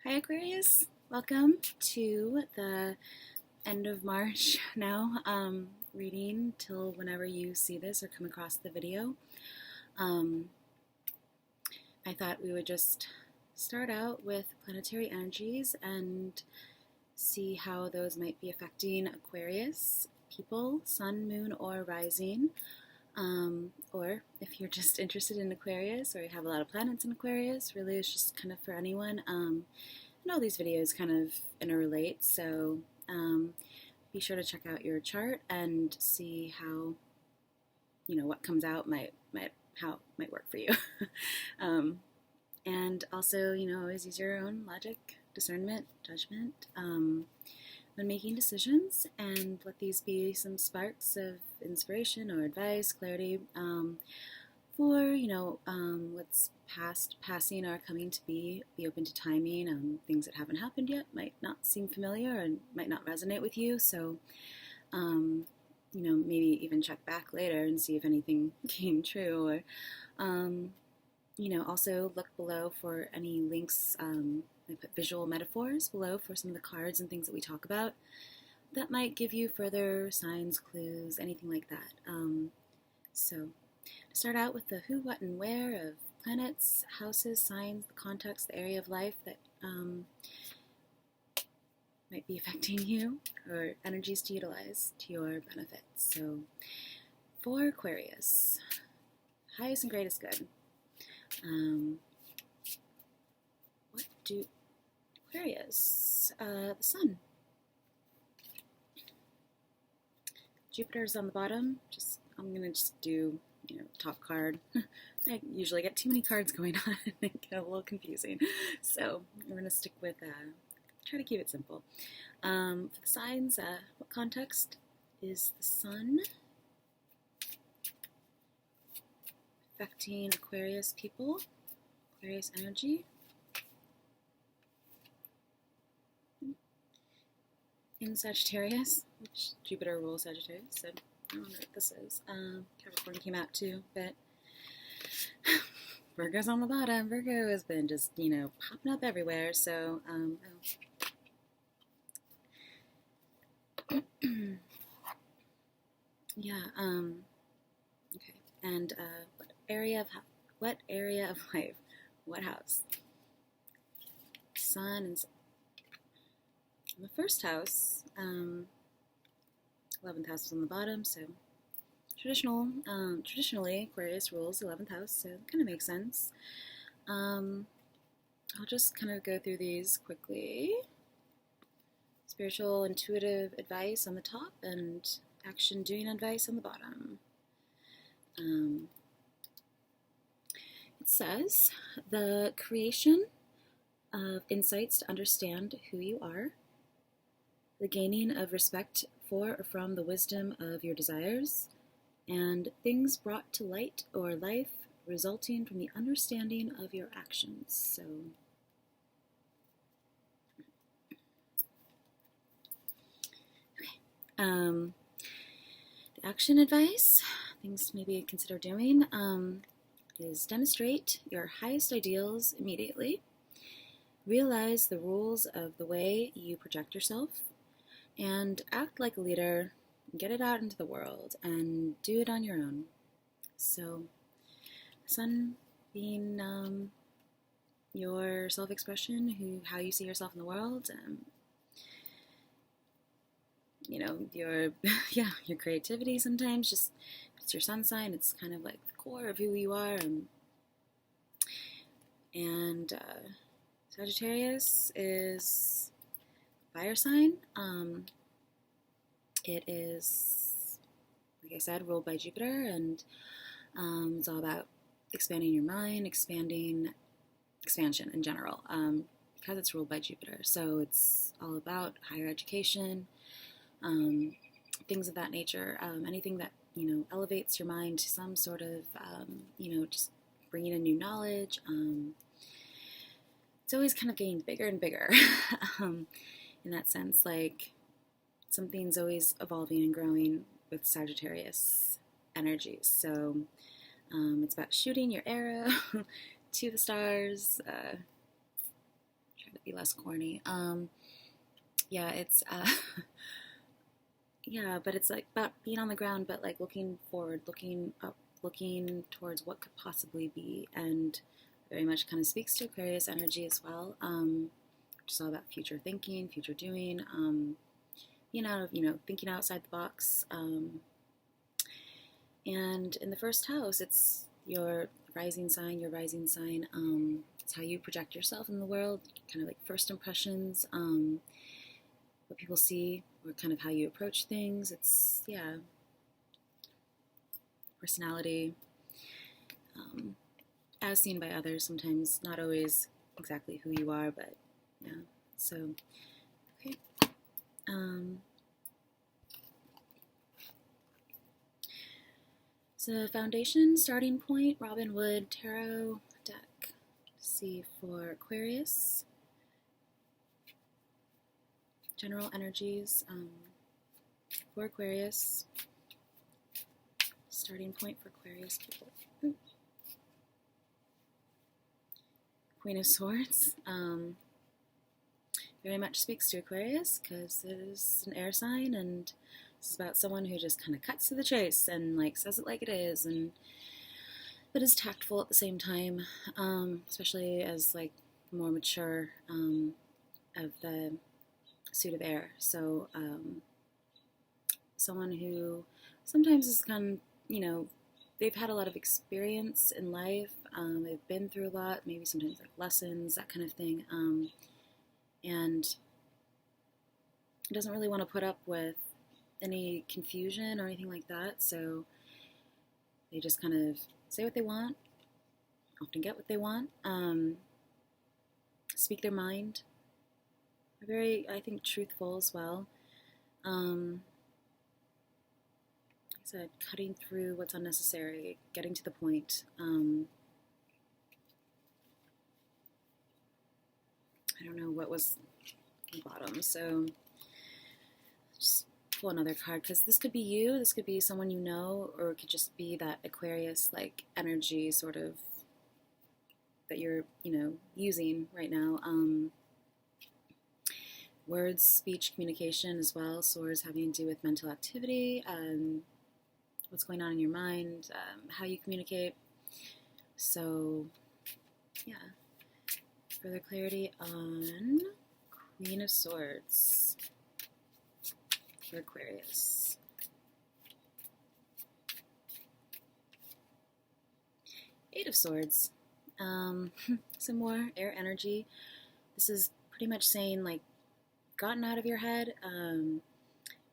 Hi Aquarius, welcome to the end of March now, reading till whenever you see this or come across the video. I thought we would just start out with planetary energies and see how those might be affecting Aquarius people, sun, moon, or rising. Or if you're just interested in Aquarius or you have a lot of planets in Aquarius, really it's just kind of for anyone. And all these videos kind of interrelate, so be sure to check out your chart and see how, what comes out might work for you. And also, always use your own logic, discernment, judgment when making decisions, and let these be some sparks of inspiration or advice, clarity for, what's past, passing, or coming to be. Be open to timing. Things that haven't happened yet might not seem familiar and might not resonate with you, so maybe even check back later and see if anything came true, or also look below for any links. I put visual metaphors below for some of the cards and things that we talk about that might give you further signs, clues, anything like that. So to start out with the who, what, and where of planets, houses, signs, the context, the area of life that might be affecting you, or energies to utilize to your benefit. So for Aquarius, highest and greatest good. What do Aquarius? The sun. Jupiter's on the bottom. I'm gonna just do top card. I usually get too many cards going on and get a little confusing, so we're gonna stick with try to keep it simple. For the signs, what context is the sun affecting Aquarius people, Aquarius energy? In Sagittarius, which Jupiter rules Sagittarius, so I don't know what this is. Capricorn came out too, but Virgo's on the bottom. Virgo has been just, popping up everywhere, so, yeah, okay. And what area of life? What house? Sun and the first house, 11th house is on the bottom, so traditionally Aquarius rules the 11th house, so it kind of makes sense. I'll just kind of go through these quickly. Spiritual, intuitive advice on the top, and action, doing advice on the bottom. It says, the creation of insights to understand who you are, the gaining of respect for or from the wisdom of your desires, and things brought to light or life resulting from the understanding of your actions. So, the action advice, things to maybe consider doing, is demonstrate your highest ideals immediately, realize the rules of the way you project yourself, and act like a leader, get it out into the world, and do it on your own. So, sun being your self-expression, how you see yourself in the world, your your creativity sometimes, just it's your sun sign, it's kind of like the core of who you are, and Sagittarius is fire sign. It is, like I said, ruled by Jupiter, and it's all about expanding your mind, expansion in general, because it's ruled by Jupiter. So it's all about higher education, things of that nature, anything that, elevates your mind to some sort of, just bringing in new knowledge. It's always kind of getting bigger and bigger in that sense, like something's always evolving and growing with Sagittarius energies. So it's about shooting your arrow to the stars. Try to be less corny. Yeah, it's yeah, but it's like about being on the ground, but like looking forward, looking up, looking towards what could possibly be, and very much kind of speaks to Aquarius energy as well. Which is all about future thinking, future doing, thinking outside the box. And in the first house, it's your rising sign. It's how you project yourself in the world, kind of like first impressions, what people see, or kind of how you approach things. It's, yeah, personality, as seen by others, sometimes not always exactly who you are, but yeah, so, okay. So foundation, starting point, Robin Wood Tarot deck. See for Aquarius. General energies for Aquarius. Starting point for Aquarius people. Ooh. Queen of Swords. Very much speaks to Aquarius because it is an air sign, and this is about someone who just kind of cuts to the chase and like says it like it is, but is tactful at the same time, especially as like more mature of the suit of air. So someone who sometimes is kind of, they've had a lot of experience in life. They've been through a lot, maybe sometimes like lessons, that kind of thing. And doesn't really want to put up with any confusion or anything like that. So they just kind of say what they want, often get what they want, speak their mind. They're very, I think, truthful as well. Like I said, cutting through what's unnecessary, getting to the point. I don't know what was on the bottom, so just pull another card, because this could be you, this could be someone you know, or it could just be that Aquarius like energy sort of that you're using right now. Words, speech, communication as well. Swords having to do with mental activity, what's going on in your mind, how you communicate. So yeah, further clarity on Queen of Swords for Aquarius. Eight of Swords. Some more air energy. This is pretty much saying like gotten out of your head.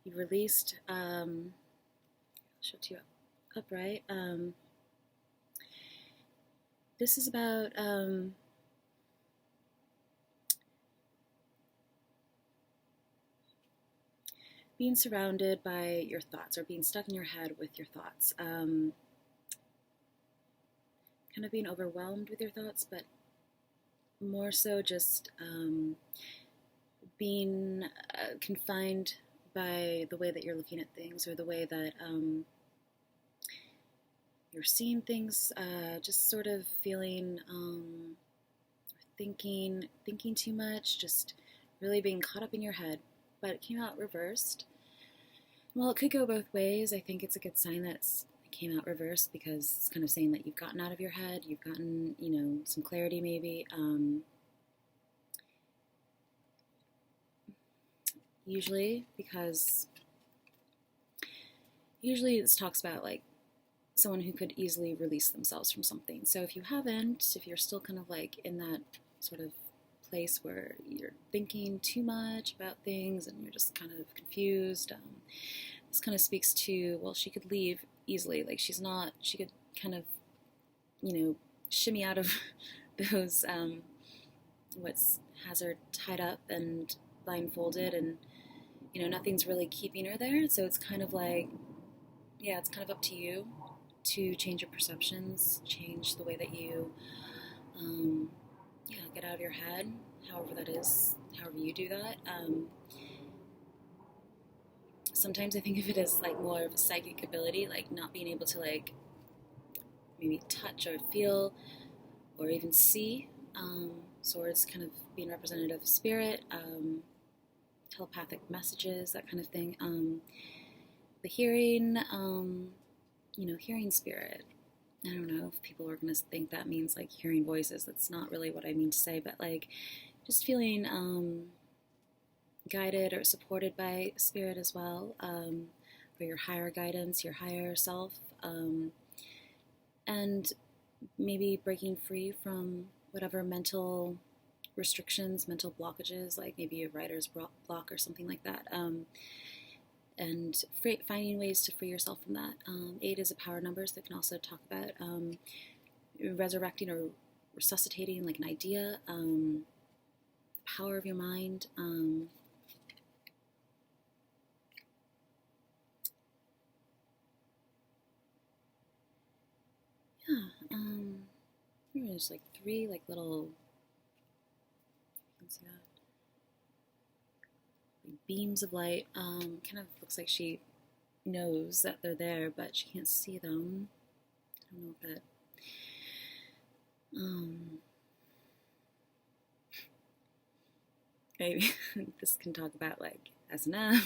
You've released. Show it to you upright. This is about being surrounded by your thoughts, or being stuck in your head with your thoughts. Kind of being overwhelmed with your thoughts, but more so just being confined by the way that you're looking at things, or the way that you're seeing things, just sort of feeling, thinking too much, just really being caught up in your head. But it came out reversed. Well, it could go both ways. I think it's a good sign that it came out reversed, because it's kind of saying that you've gotten out of your head, you've gotten, some clarity maybe. Usually this talks about like someone who could easily release themselves from something. So if you haven't, if you're still kind of like in that sort of place where you're thinking too much about things and you're just kind of confused, this kind of speaks to, well, she could leave easily. Like she could kind of, shimmy out of those, has her tied up and blindfolded, and nothing's really keeping her there. So it's kind of like, yeah, it's kind of up to you to change your perceptions, change the way that you get out of your head, however that is, however you do that. Sometimes I think of it as like more of a psychic ability, like not being able to like maybe touch or feel or even see Swords kind of being representative of spirit, telepathic messages, that kind of thing. The hearing, hearing spirit. I don't know if people are going to think that means like hearing voices. That's not really what I mean to say, but like just feeling guided or supported by spirit as well, or your higher guidance, your higher self, and maybe breaking free from whatever mental restrictions, mental blockages, like maybe a writer's block or something like that, and finding ways to free yourself from that. 8 is a power number, so it can also talk about resurrecting or resuscitating like an idea, the power of your mind. There's like 3 like little, you can see that, like beams of light. Kind of looks like she knows that they're there, but she can't see them. I don't know if that. Maybe this can talk about like S&M.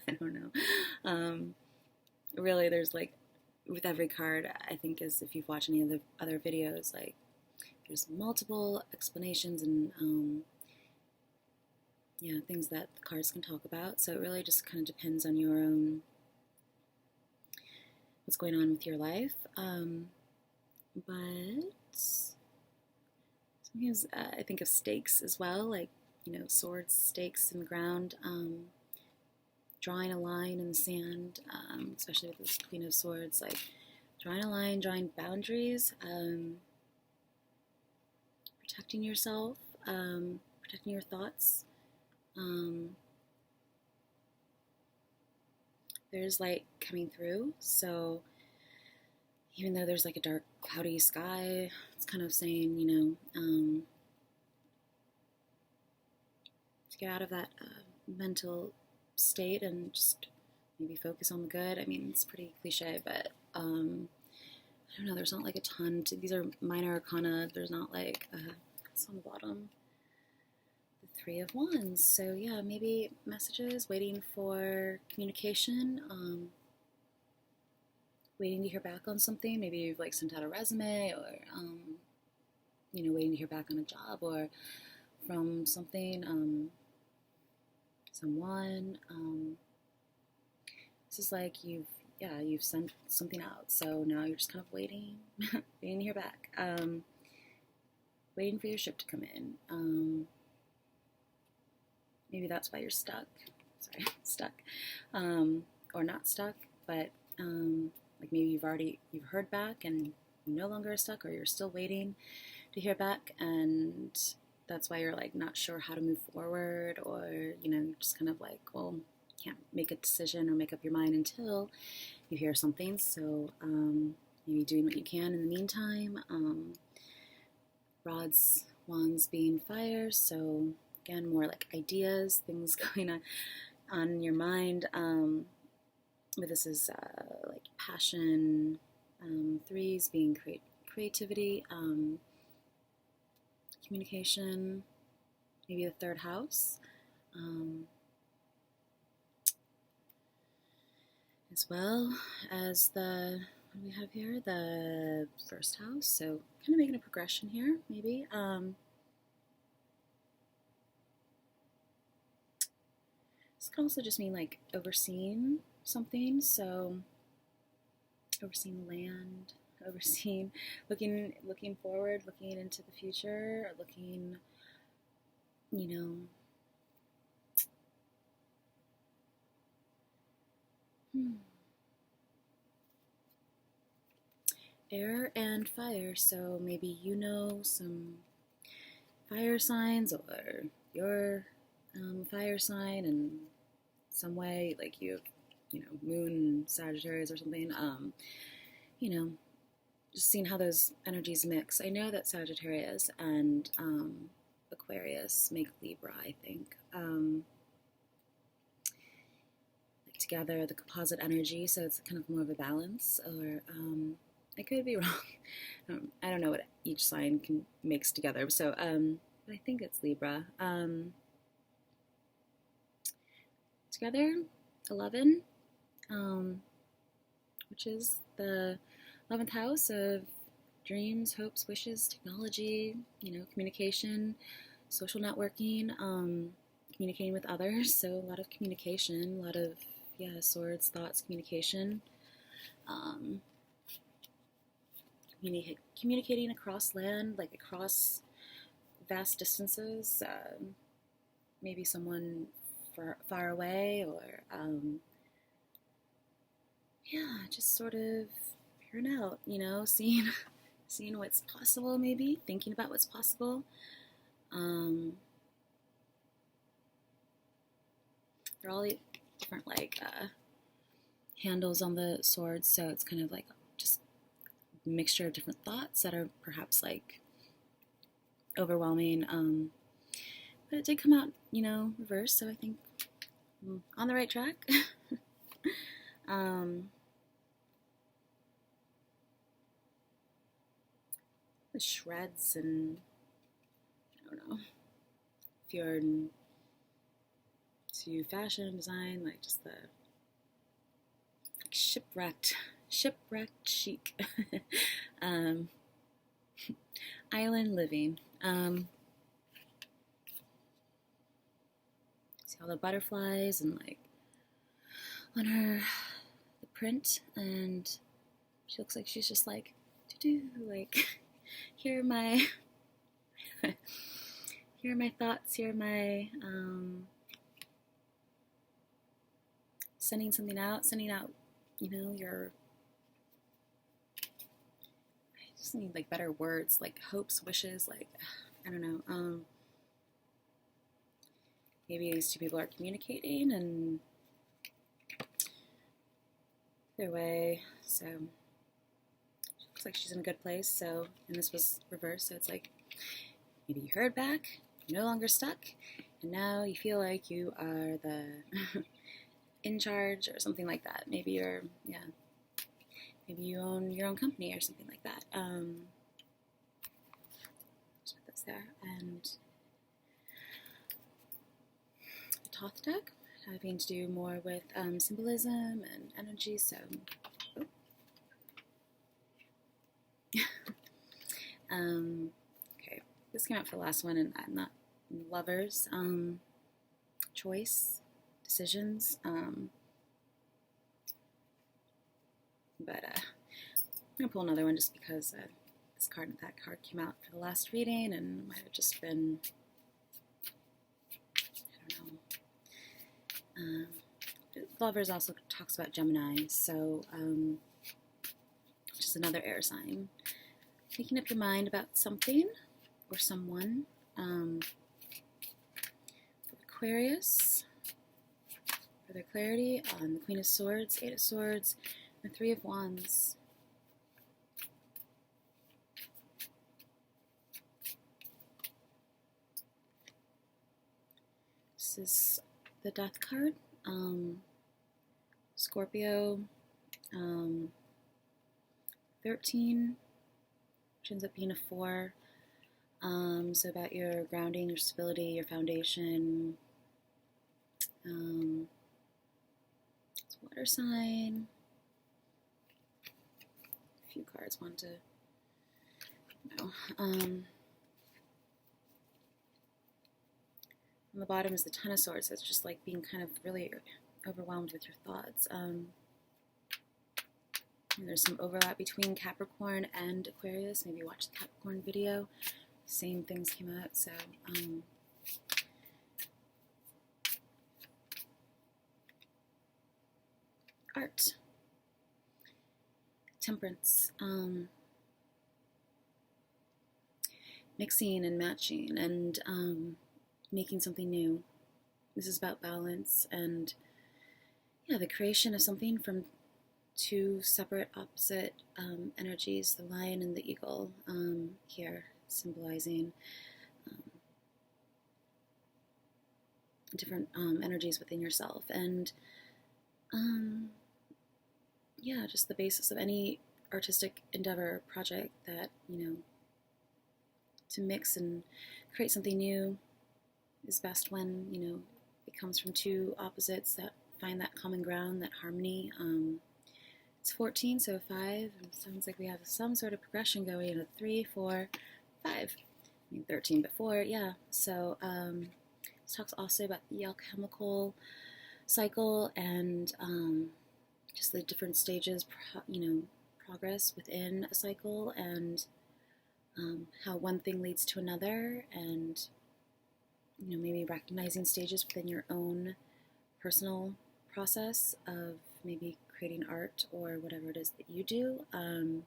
I don't know. Really, there's like with every card, I think, is if you've watched any of the other videos, like there's multiple explanations and things that the cards can talk about. So it really just kind of depends on your own, what's going on with your life. But sometimes I think of stakes as well, like, swords, stakes in the ground, drawing a line in the sand, especially with this Queen of Swords, like drawing a line, drawing boundaries, protecting yourself, protecting your thoughts. There's light coming through, so even though there's like a dark, cloudy sky, it's kind of saying, to get out of that mental state and just maybe focus on the good. I mean, it's pretty cliche, but I don't know, there's not like a ton these are minor arcana. There's not like it's on the bottom, the 3 of Wands. So yeah, maybe messages, waiting for communication, waiting to hear back on something. Maybe you've like sent out a resume, or waiting to hear back on a job or from something, someone. This is like you've sent something out, so now you're just kind of waiting, waiting to hear back, waiting for your ship to come in. Maybe that's why you're stuck. Sorry, stuck, or not stuck, but like maybe you've heard back and you're no longer stuck, or you're still waiting to hear back, and that's why you're like not sure how to move forward, or you're just kind of like, well, can't make a decision or make up your mind until you hear something. So maybe doing what you can in the meantime. Rods, wands being fire, so again, more like ideas, things going on in your mind. But this is like passion. 3s being creativity, communication, maybe the 3rd house. As well as what do we have here? The 1st house. So kind of making a progression here, maybe. This could also just mean like overseeing something. So overseeing the land, overseeing, looking forward, looking into the future, looking, Air and fire, so maybe some fire signs, or your fire sign in some way, like you have, moon, Sagittarius or something, just seeing how those energies mix. I know that Sagittarius and Aquarius make Libra, I think. Together, the composite energy, so it's kind of more of a balance, or I could be wrong. I don't know what each sign makes together. So but I think it's Libra. Together, 11, which is the 11th house of dreams, hopes, wishes, technology, communication, social networking, communicating with others. So a lot of communication, a lot of, swords, thoughts, communication. Communicating across land, like across vast distances, maybe someone far away, or just sort of figuring out, seeing what's possible, maybe thinking about what's possible. They're all different, like handles on the swords, so it's kind of like just a mixture of different thoughts that are perhaps like overwhelming. But it did come out, reverse, so I think I'm on the right track. The shreds, and I don't know if you're into fashion and design, like just the shipwrecked chic, island living. See all the butterflies and like on the print, and she looks like she's just like like here are my thoughts, here are my sending out, your, I just need like better words, like hopes, wishes, like, I don't know, maybe these two people are communicating and their way, so looks like she's in a good place. So, and this was reversed, so it's like maybe you heard back, you're no longer stuck, and now you feel like you are the in charge or something like that. Maybe you're, maybe you own your own company or something like that. Just put this there. And the Thoth deck, having to do more with symbolism and energy, so okay, this came out for the last one, and I'm not lovers, choice, decisions, but I'm gonna pull another one just because this card and that card came out for the last reading, and it might have just been, I don't know. Lovers also talks about Gemini, so which is another air sign. Making up your mind about something or someone. For Aquarius, for their clarity, the Queen of Swords, Eight of Swords, and the Three of Wands. This is the Death card. Scorpio, 13, which ends up being a 4. So about your grounding, your stability, your foundation. It's water sign. A few cards want to know. On the bottom is the Ten of Swords, so it's just like being kind of really overwhelmed with your thoughts. And there's some overlap between Capricorn and Aquarius. Maybe watch the Capricorn video. Same things came out, so art, temperance, mixing and matching, and making something new. This is about balance and the creation of something from two separate, opposite energies, the lion and the eagle, here symbolizing different energies within yourself, and just the basis of any artistic endeavor, project that, to mix and create something new is best when, it comes from two opposites that find that common ground, that harmony. It's 14, so 5. It sounds like we have some sort of progression going into 3, 4, 5. 13 before, yeah. So this talks also about the alchemical cycle and just the different stages, progress within a cycle, and how one thing leads to another, and maybe recognizing stages within your own personal process of maybe creating art or whatever it is that you do. Can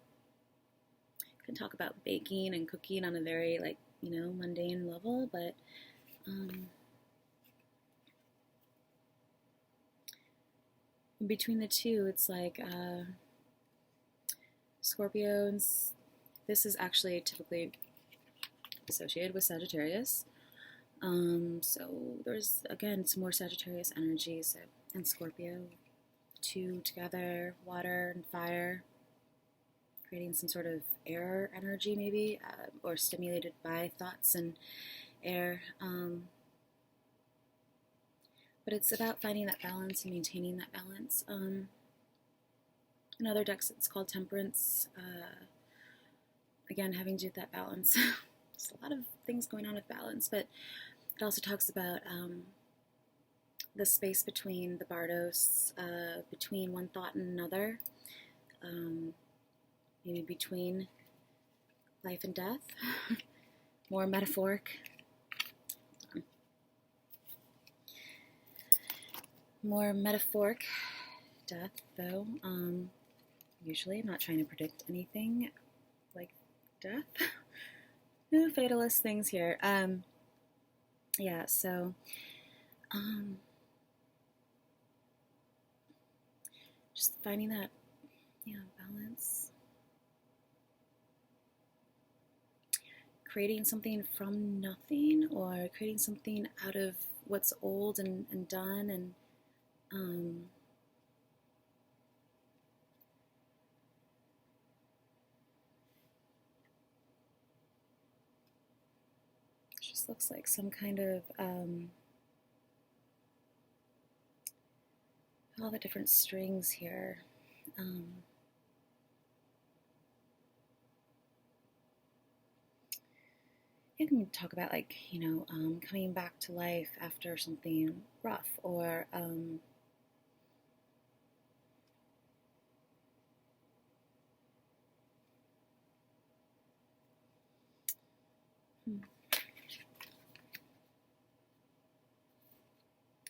talk about baking and cooking on a very mundane level, but between the two, it's like Scorpio, and this is actually typically associated with Sagittarius. So there's, again, some more Sagittarius energy, and Scorpio, two together, water and fire, creating some sort of air energy maybe, or stimulated by thoughts and air. But it's about finding that balance and maintaining that balance. In other decks, it's called Temperance. Again, having to do with that balance. There's a lot of things going on with balance, but it also talks about the space between the Bardos, between one thought and another, maybe between life and death, more metaphoric. More metaphoric death, though. Usually, I'm not trying to predict anything like death. No fatalist things here. Yeah, so just finding that, balance. Creating something from nothing, or creating something out of what's old and done, and it just looks like some kind of all the different strings here. You can talk about coming back to life after something rough, or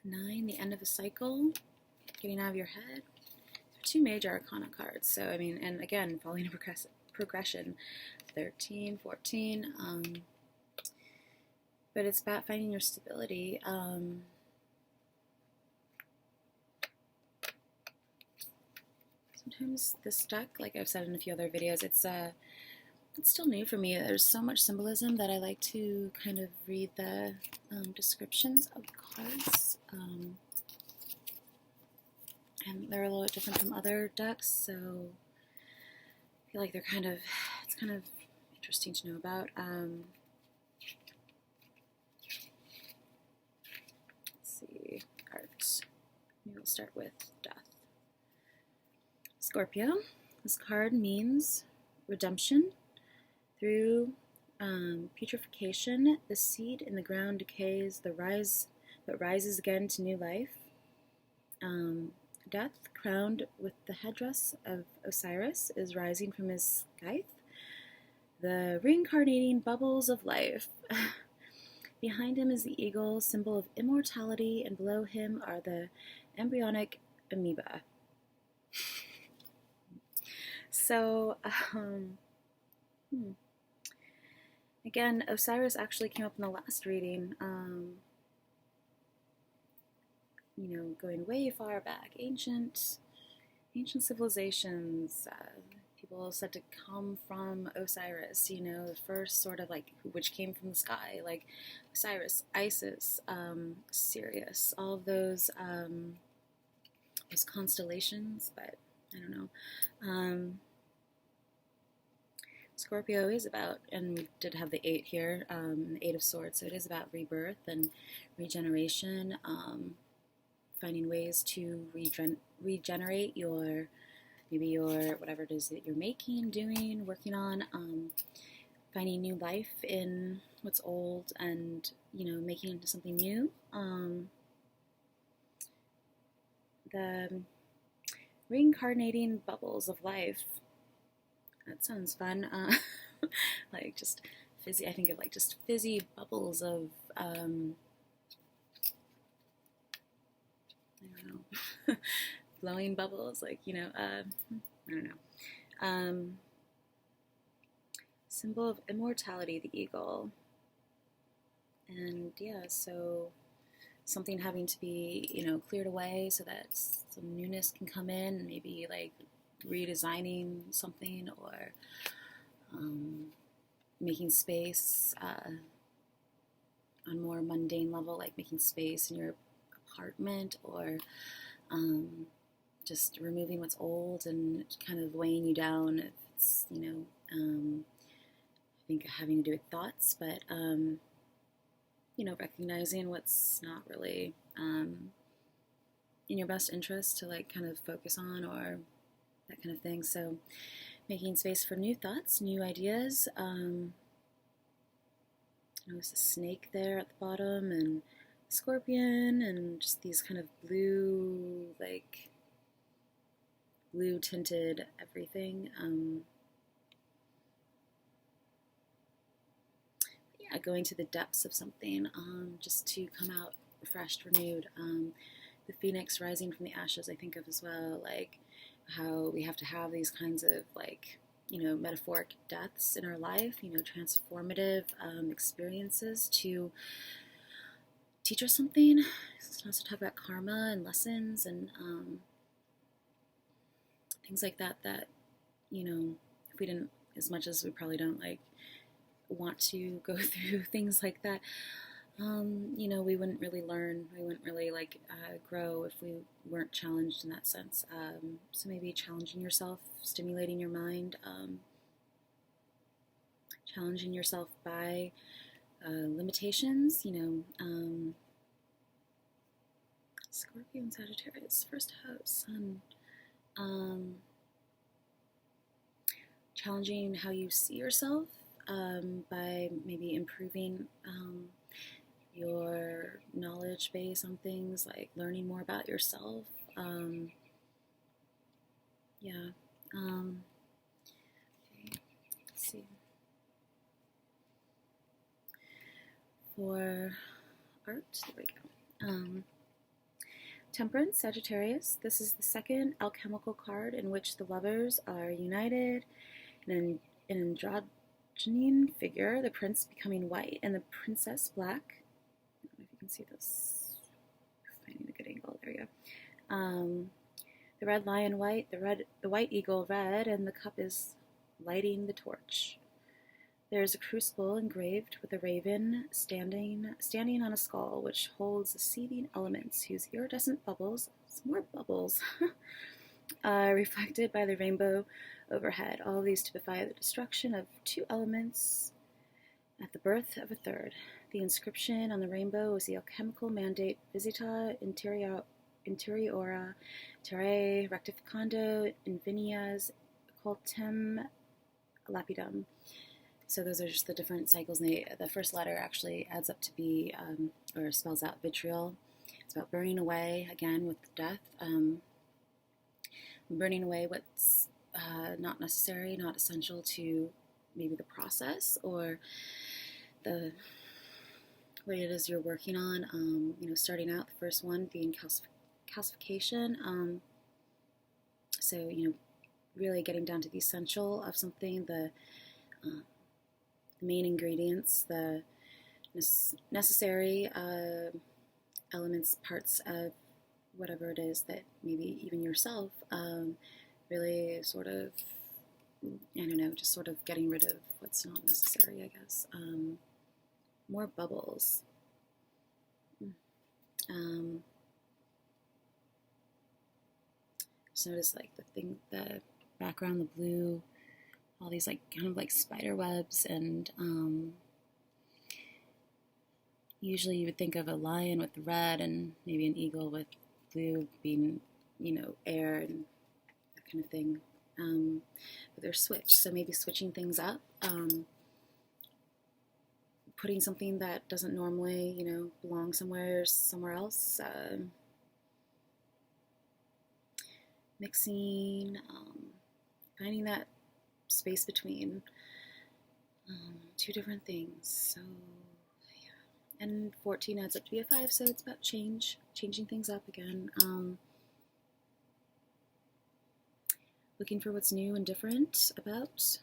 Nine, the end of a cycle, getting out of your head. Two major arcana cards, so and again, following a progression, 13, 14, but it's about finding your stability. Sometimes this deck, like I've said in a few other videos, it's still new for me. There's so much symbolism that I like to kind of read the descriptions of the cards. And they're a little bit different from other decks, so I feel like it's kind of interesting to know about. Let's see, cards. Maybe we'll start with Death. Scorpio. This card means redemption. Through putrefaction, the seed in the ground decays, but rises again to new life. Death, crowned with the headdress of Osiris, is rising from his scythe, the reincarnating bubbles of life. Behind him is the eagle, symbol of immortality, and below him are the embryonic amoeba. So, again, Osiris actually came up in the last reading, going way far back, ancient civilizations, people said to come from Osiris, the first sort of which came from the sky, like Osiris, Isis, Sirius, all of those constellations, but I don't know. Scorpio is about, and we did have the 8 here, the 8 of Swords, so it is about rebirth and regeneration, finding ways to regenerate your, maybe your, whatever it is that you're making, doing, working on, finding new life in what's old and, making it into something new. The reincarnating bubbles of life. That sounds fun. Like just fizzy, I think of like just fizzy bubbles of, I don't know, flowing bubbles, like, I don't know. Symbol of immortality, the eagle. And yeah, so something having to be, cleared away so that some newness can come in, and maybe like redesigning something, or making space on a more mundane level, like making space in your apartment, or just removing what's old and kind of weighing you down. If it's, I think having to do with thoughts, but recognizing what's not really in your best interest to like kind of focus on, or that kind of thing. So making space for new thoughts, new ideas. There's a snake there at the bottom, and scorpion, and just these kind of blue, like blue tinted everything. Yeah, going to the depths of something, just to come out refreshed, renewed. The phoenix rising from the ashes, I think of as well, like how we have to have these kinds of like, metaphoric deaths in our life, transformative experiences to teach us something. It's also talk about karma and lessons and things like that, if we didn't, as much as we probably don't like want to go through things like that, we wouldn't really learn, we wouldn't really like grow if we weren't challenged in that sense. So maybe challenging yourself, stimulating your mind, challenging yourself by limitations, Scorpio and Sagittarius, first house, Sun. Challenging how you see yourself by maybe improving your knowledge base on things, like learning more about yourself. Okay, let's see. For art, there we go. Temperance, Sagittarius. This is the second alchemical card in which the lovers are united in an androgynine figure, the prince becoming white and the princess black. I don't know if you can see this. Finding a good angle. There you go. The red lion white, the white eagle red, and the cup is lighting the torch. There is a crucible engraved with a raven standing on a skull, which holds the seething elements whose iridescent bubbles, some more bubbles, reflected by the rainbow overhead. All of these typify the destruction of 2 elements at the birth of a third. The inscription on the rainbow is the alchemical mandate Visita Interiora Terrae Rectificando Invenias Occultem Lapidum. So those are just the different cycles. And the first letter actually adds up to be, or spells out vitriol. It's about burning away, again, with death. Burning away what's not necessary, not essential to maybe the process or the what it is you're working on. Starting out, the first one being calcification. So, really getting down to the essential of something, the main ingredients, the necessary elements, parts of whatever it is that maybe even yourself really sort of, just sort of getting rid of what's not necessary, I guess. More bubbles. Just notice like the background, the blue all these like kind of like spider webs, and usually you would think of a lion with red and maybe an eagle with blue being, air and that kind of thing. But they're switched, so maybe switching things up, putting something that doesn't normally, belong somewhere else, mixing, finding that space between two different things. So, yeah. And 14 adds up to be a 5, so it's about changing things up again. Looking for what's new and different about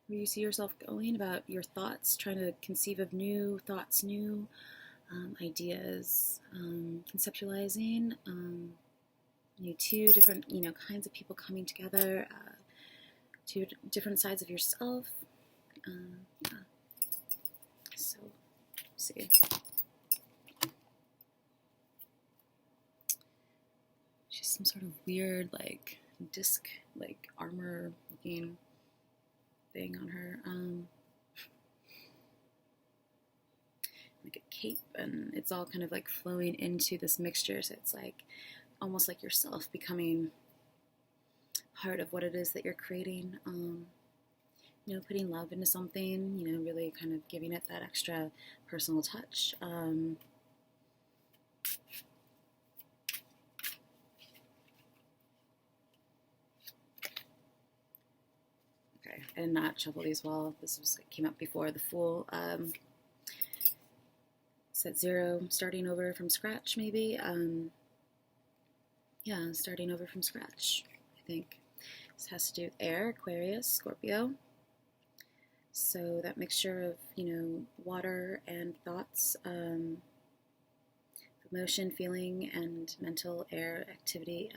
where you see yourself going, about your thoughts, trying to conceive of new thoughts, new ideas, conceptualizing, two different, kinds of people coming together, two different sides of yourself. Yeah. So, let's see. She's some sort of weird, like, disc, like, armor-looking thing on her. Like a cape, and it's all kind of, like, flowing into this mixture, so it's, like, almost like yourself becoming part of what it is that you're creating. Putting love into something, really kind of giving it that extra personal touch. Okay, I did not shuffle these well. This came up before the Fool. Set 0, starting over from scratch, maybe. Yeah, starting over from scratch, I think. This has to do with air, Aquarius, Scorpio. So that mixture of, water and thoughts, emotion, feeling, and mental air activity,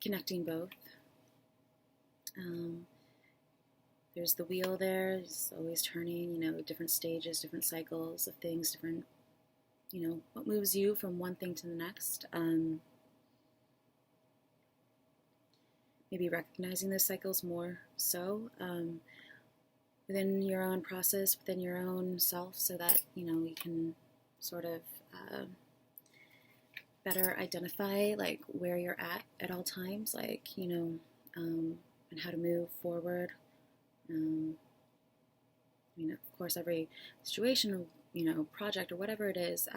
connecting both. There's the wheel there, it's always turning, different stages, different cycles of things, different, what moves you from one thing to the next. Maybe recognizing those cycles more so within your own process, within your own self, so that, you can sort of better identify, like, where you're at all times, like, and how to move forward. Of course, every situation or, project or whatever it is,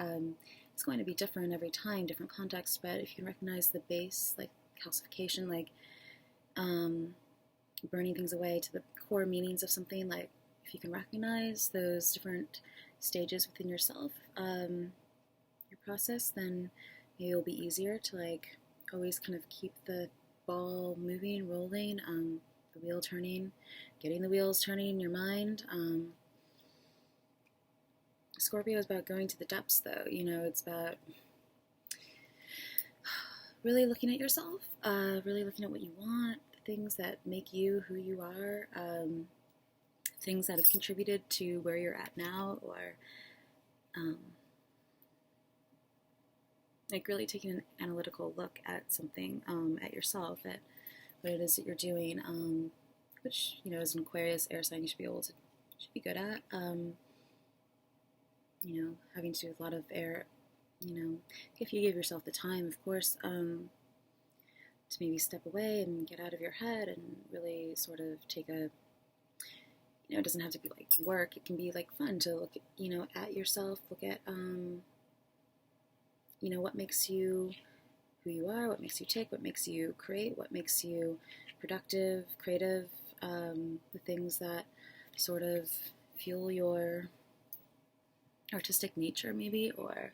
it's going to be different every time, different context, but if you can recognize the base, like calcification, like burning things away to the core meanings of something, like if you can recognize those different stages within yourself, your process, then maybe it'll be easier to, like, always kind of keep the ball moving, rolling, the wheel turning, getting the wheels turning in your mind. Scorpio is about going to the depths, though. It's about really looking at yourself, really looking at what you want, the things that make you who you are, things that have contributed to where you're at now, or like really taking an analytical look at something, at yourself, at what it is that you're doing, which, as an Aquarius air sign, you should be good at. Having to do with a lot of air, if you give yourself the time, of course, to maybe step away and get out of your head and really sort of take a, it doesn't have to be like work, it can be like fun to look at, at yourself, look at, what makes you who you are, what makes you tick, what makes you create, what makes you productive, creative, the things that sort of fuel your artistic nature, maybe, or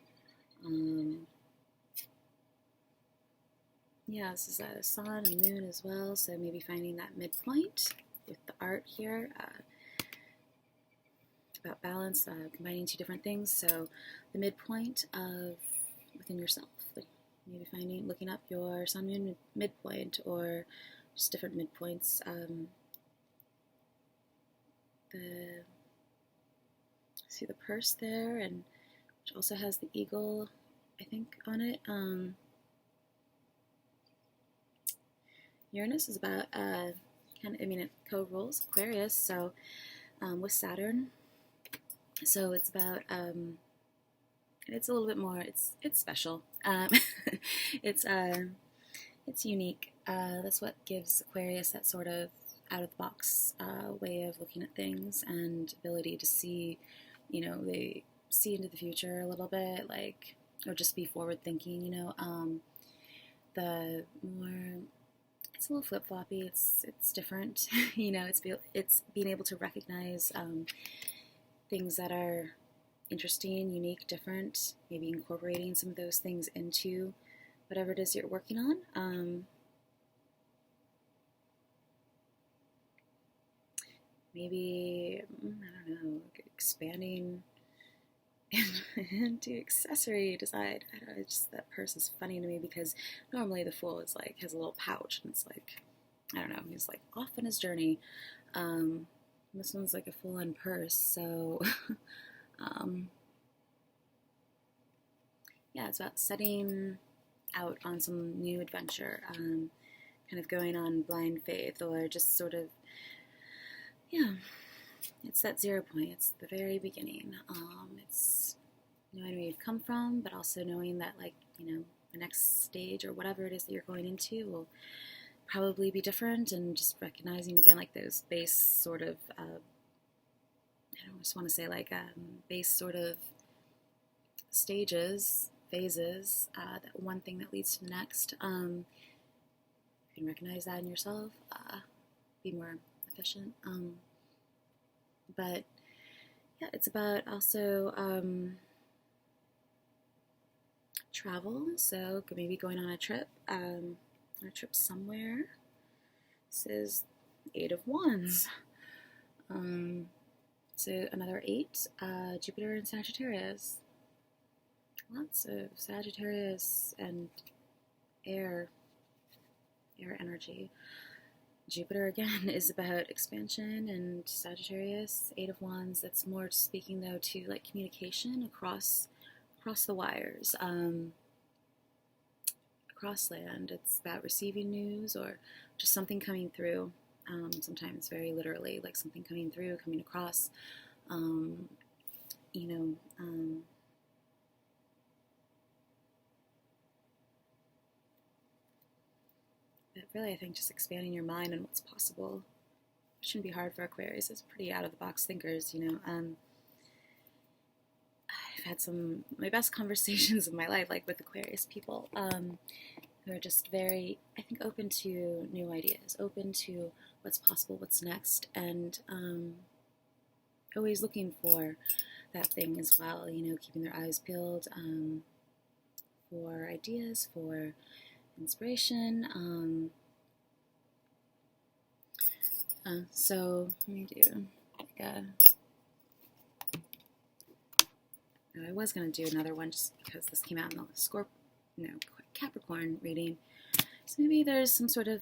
this is a sun and moon as well, so maybe finding that midpoint with the art here, about balance, combining two different things, so the midpoint of within yourself, maybe looking up your sun moon midpoint, or just different midpoints. See the purse there, and which also has the eagle, I think, on it. Uranus is about, it co-rules Aquarius, so with Saturn. So it's about, it's a little bit more, it's special. It's unique. That's what gives Aquarius that sort of out-of-the-box way of looking at things and ability to see, they see into the future a little bit, like, or just be forward-thinking, the more, it's a little flip-floppy, it's different, it's being able to recognize things that are interesting, unique, different, maybe incorporating some of those things into whatever it is you're working on. Maybe, I don't know, expanding into accessory design. I don't know, that purse is funny to me because normally the Fool is like, has a little pouch and it's like, I don't know, he's like off on his journey. This one's like a full-on purse, so yeah, it's about setting out on some new adventure, kind of going on blind faith, or just sort of, yeah, it's that 0 point. It's the very beginning. It's knowing where you've come from, but also knowing that, like, the next stage or whatever it is that you're going into will probably be different, and just recognizing again, like, those base sort of, I don't just want to say like base sort of stages, phases, that one thing that leads to the next. You can recognize that in yourself, be more efficient. But yeah, it's about also travel. So maybe going on a trip somewhere. This is 8 of Wands. So another 8, Jupiter and Sagittarius. Lots of Sagittarius and air energy. Jupiter again is about expansion, and Sagittarius, 8 of Wands, that's more speaking though to like communication across the wires, across land. It's about receiving news or just something coming through, sometimes very literally, like something coming through, coming across, but really I think just expanding your mind and what's possible shouldn't be hard for Aquarius. It's pretty out-of-the-box thinkers, I've had some my best conversations of my life, like with Aquarius people, who are just very, I think, open to new ideas, open to what's possible, what's next, and always looking for that thing as well, keeping their eyes peeled for ideas, for inspiration. So let me do like I was going to do another one just because this came out in the Capricorn reading. So maybe there's some sort of,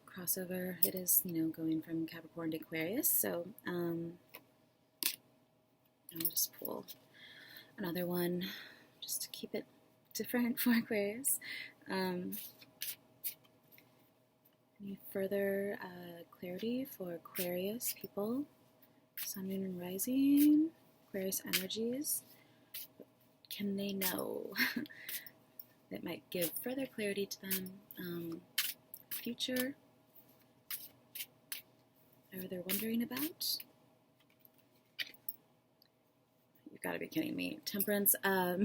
crossover. It is, going from Capricorn to Aquarius. So I'll just pull another one just to keep it different for Aquarius. Any further clarity for Aquarius people? Sun, Moon, and Rising. Aquarius energies. What can they know that might give further clarity to them? Future. Or they're wondering about? You've got to be kidding me. Temperance. Here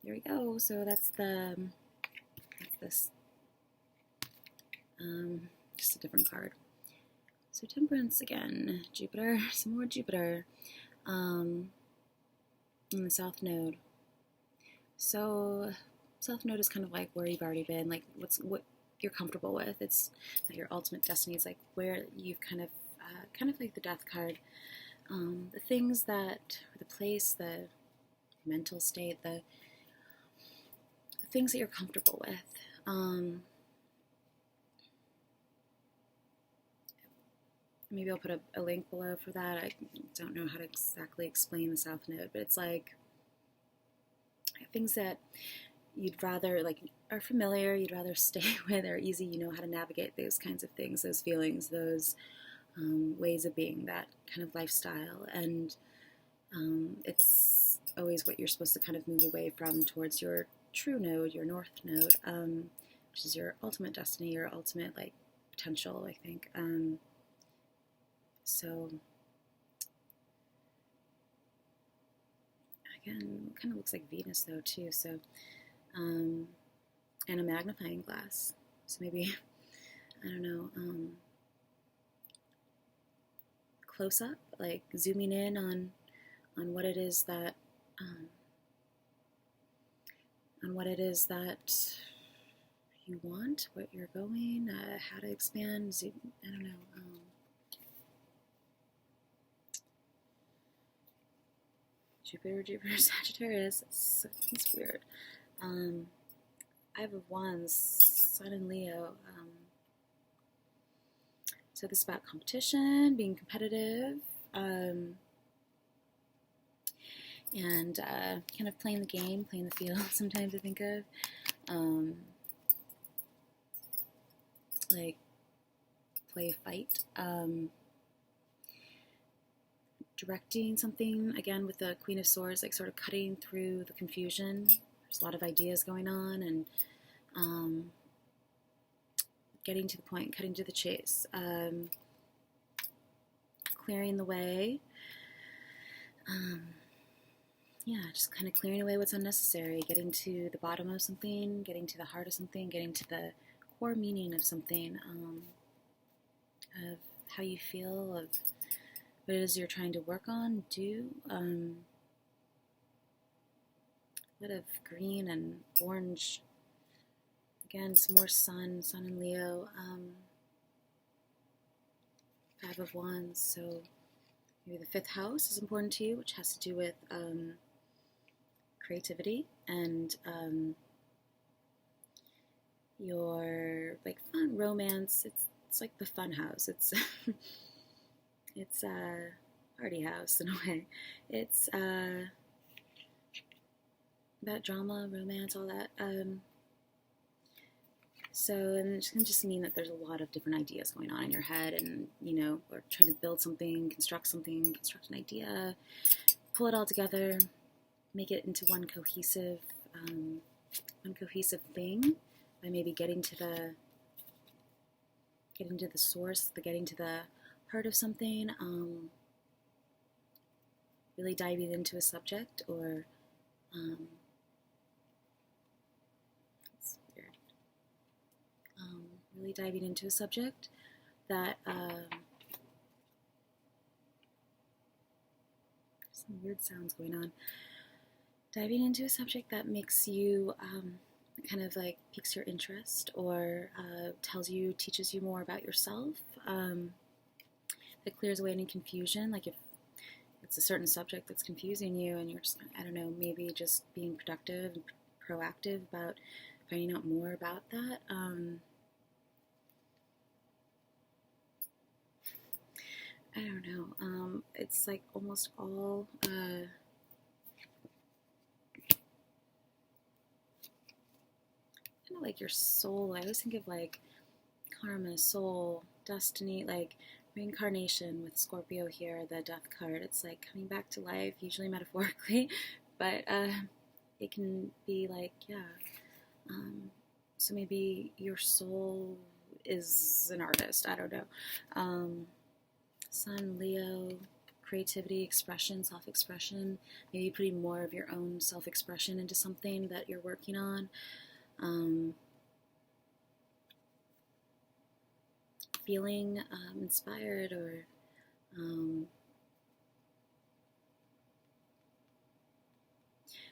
we go. So that's this. Just a different card. So Temperance again. Jupiter. Some more Jupiter. In the South Node. So South Node is kind of like where you've already been, like what you're comfortable with. It's not your ultimate destiny. It's like where you've kind of like the Death card. The things that, or the place, the mental state, the things that you're comfortable with. Maybe I'll put a link below for that. I don't know how to exactly explain the South Node, but it's like things that you'd rather, like, are familiar, you'd rather stay with, or easy, you know how to navigate those kinds of things, those feelings, those ways of being, that kind of lifestyle. And it's always what you're supposed to kind of move away from towards your true node, your north node, which is your ultimate destiny, your ultimate, like, potential, I think. So again, kind of looks like Venus though too. So and a magnifying glass. So maybe, I don't know, close up, like zooming in on what it is that you want, what you're going, how to expand. Zoom, I don't know. Jupiter, Sagittarius. It's weird. I have a Wands, Sun in Leo. So this is about competition, being competitive, and kind of playing the game, playing the field. Sometimes I think of like play fight. Directing something, again with the Queen of Swords, like sort of cutting through the confusion. There's a lot of ideas going on, and getting to the point, cutting to the chase, clearing the way. Yeah, just kind of clearing away what's unnecessary, getting to the bottom of something, getting to the heart of something, getting to the core meaning of something, of how you feel, of what it is you're trying to work on, do. A bit of green and orange. Again, some more sun in Leo. Five of Wands, so maybe the fifth house is important to you, which has to do with creativity and your, like, fun, romance. It's like the fun house. It's it's a party house in a way. It's about drama, romance, all that. So, and it can just mean that there's a lot of different ideas going on in your head, and, you know, or trying to build something, construct an idea, pull it all together, make it into one cohesive thing, by maybe getting to the source, getting to the heart of something, really diving into a subject, or it's weird. Really diving into a subject that some weird sounds going on. Diving into a subject that makes you kind of like piques your interest, or teaches you more about yourself. That clears away any confusion. Like if it's a certain subject that's confusing you, and you're just, I don't know, maybe just being productive and proactive about finding out more about that. I don't know. It's like almost all kind of like your soul. I always think of like karma, soul, destiny, like reincarnation with Scorpio here, the death card. It's like coming back to life, usually metaphorically, but it can be like, yeah. So maybe your soul is an artist. I don't know. Sun, Leo, creativity, expression, self-expression, maybe putting more of your own self-expression into something that you're working on. Feeling inspired, or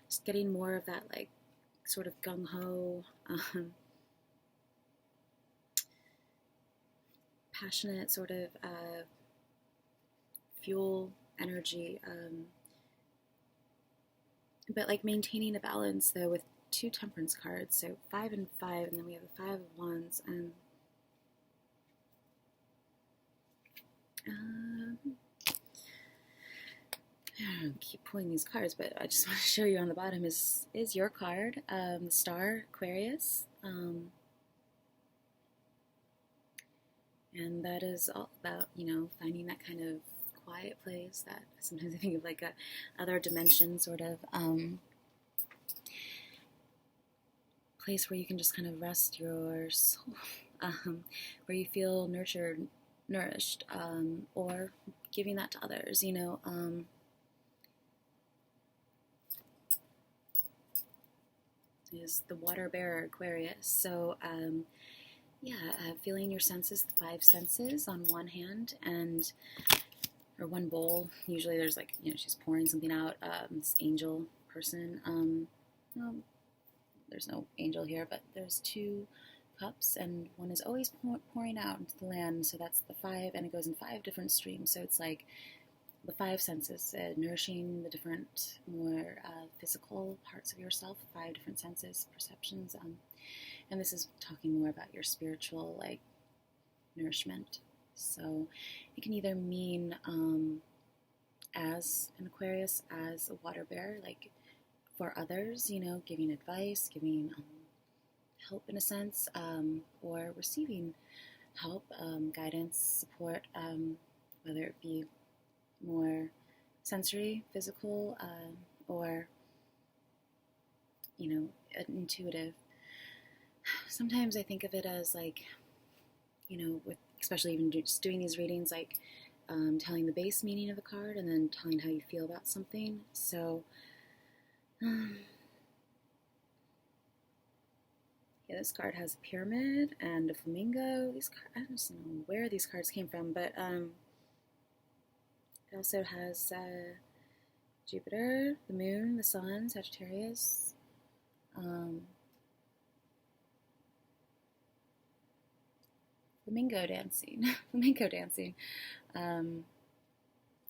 just getting more of that, like, sort of gung-ho, passionate sort of fuel energy, but like maintaining a balance though with two temperance cards, so 5 and 5, and then we have the 5 of Wands, and I keep pulling these cards, but I just want to show you on the bottom is your card, the star Aquarius, and that is all about, you know, finding that kind of quiet place that sometimes I think of like a other dimension sort of place where you can just kind of rest your soul, where you feel nurtured, nourished, or giving that to others, you know. Is the water bearer Aquarius. So yeah, feeling your senses, the five senses on one hand, and or one bowl. Usually there's like, you know, she's pouring something out, this angel person. Well, there's no angel here, but there's two cups, and one is always pouring out into the land, so that's the five, and it goes in five different streams, so it's like the five senses, nourishing the different, more physical parts of yourself, five different senses, perceptions, and this is talking more about your spiritual, like, nourishment. So it can either mean as an Aquarius, as a water bearer, like for others, you know, giving advice, giving help in a sense, or receiving help, guidance, support, whether it be more sensory, physical, or, you know, intuitive. Sometimes I think of it as like, you know, with especially even just doing these readings, like telling the base meaning of a card and then telling how you feel about something. So, yeah, this card has a pyramid and a flamingo. These cards, I don't know where these cards came from, but it also has Jupiter, the moon, the sun, Sagittarius. Flamingo dancing. Flamenco dancing. We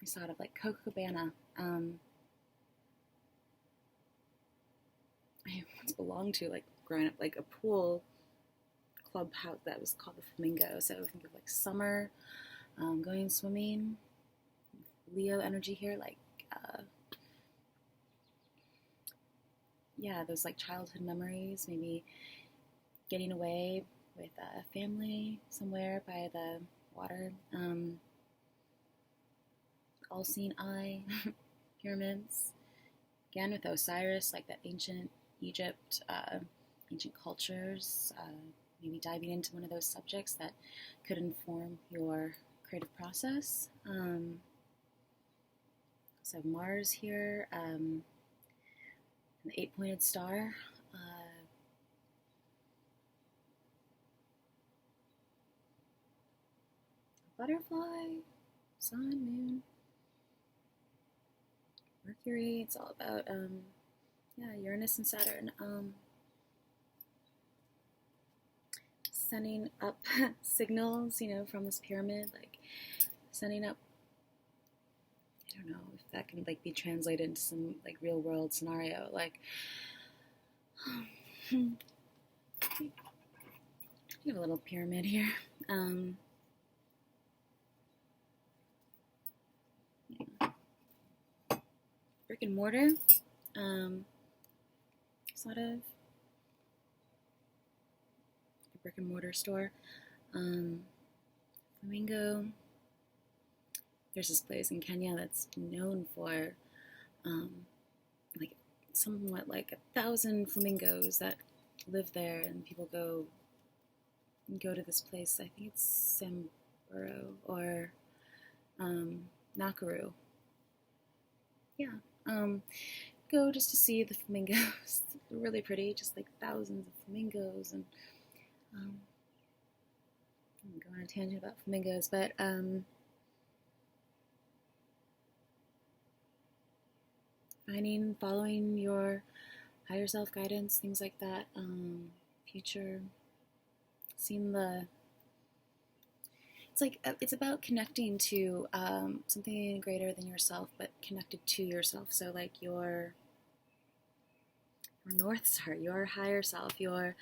saw it of like Copacabana. I once belonged to, like, growing up, like a pool clubhouse that was called the Flamingo. So I think of like summer, going swimming. Leo energy here, like, yeah, those like childhood memories, maybe getting away with a family somewhere by the water, all-seeing eye, pyramids, again with Osiris, like that ancient Egypt, ancient cultures, maybe diving into one of those subjects that could inform your creative process. So Mars here, an eight-pointed star, butterfly, sun, moon, Mercury. It's all about, yeah, Uranus and Saturn. Sending up signals, you know, from this pyramid, like sending up, I don't know if that can like be translated into some like real world scenario, like you have a little pyramid here. Brick and mortar, sort of a brick and mortar store. Flamingo. There's this place in Kenya that's known for like somewhat like 1,000 flamingos that live there, and people go to this place. I think it's Samburu or Nakuru. Yeah. Go just to see the flamingos. They're really pretty, just like thousands of flamingos, and I'm going on a tangent about flamingos, but following your higher self guidance, things like that, future, seeing it's about connecting to something greater than yourself, but connected to yourself. So like your North Star, your higher self, your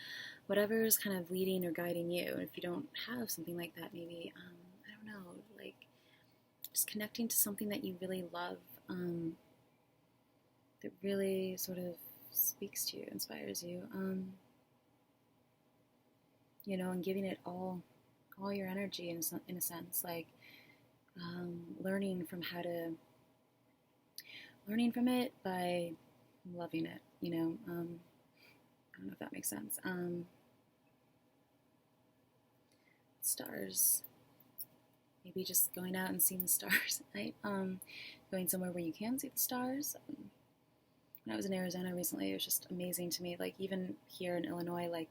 whatever's kind of leading or guiding you. And if you don't have something like that, maybe, I don't know, like just connecting to something that you really love, that really sort of speaks to you, inspires you, you know, and giving it all your energy in a sense, like learning from it by loving it, you know. I don't know if that makes sense. Stars, maybe just going out and seeing the stars at night, going somewhere where you can see the stars. When I was in Arizona recently, it was just amazing to me. Like, even here in Illinois, like,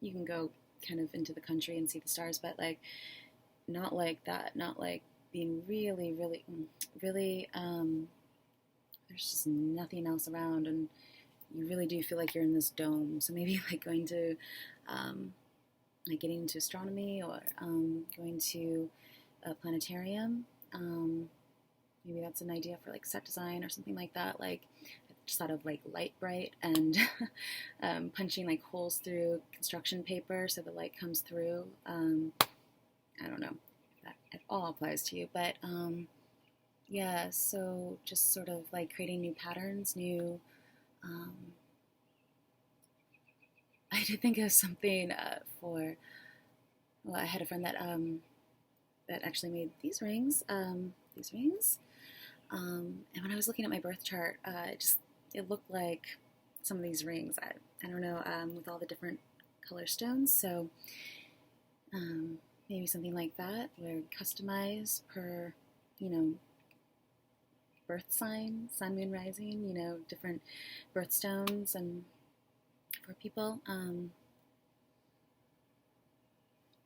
you can go kind of into the country and see the stars, but like not like that, not like being really there's just nothing else around, and you really do feel like you're in this dome. So maybe like going to like getting into astronomy, or going to a planetarium, maybe that's an idea for like set design or something like that. Like, I just thought of like light bright and punching like holes through construction paper so the light comes through. I don't know if that at all applies to you, but yeah, so just sort of like creating new patterns, new, I did think of something well, I had a friend that actually made these rings, and when I was looking at my birth chart, it looked like some of these rings, I don't know, with all the different color stones, so maybe something like that, where customize per, you know, birth sign, sun, moon, rising, you know, different birthstones and for people.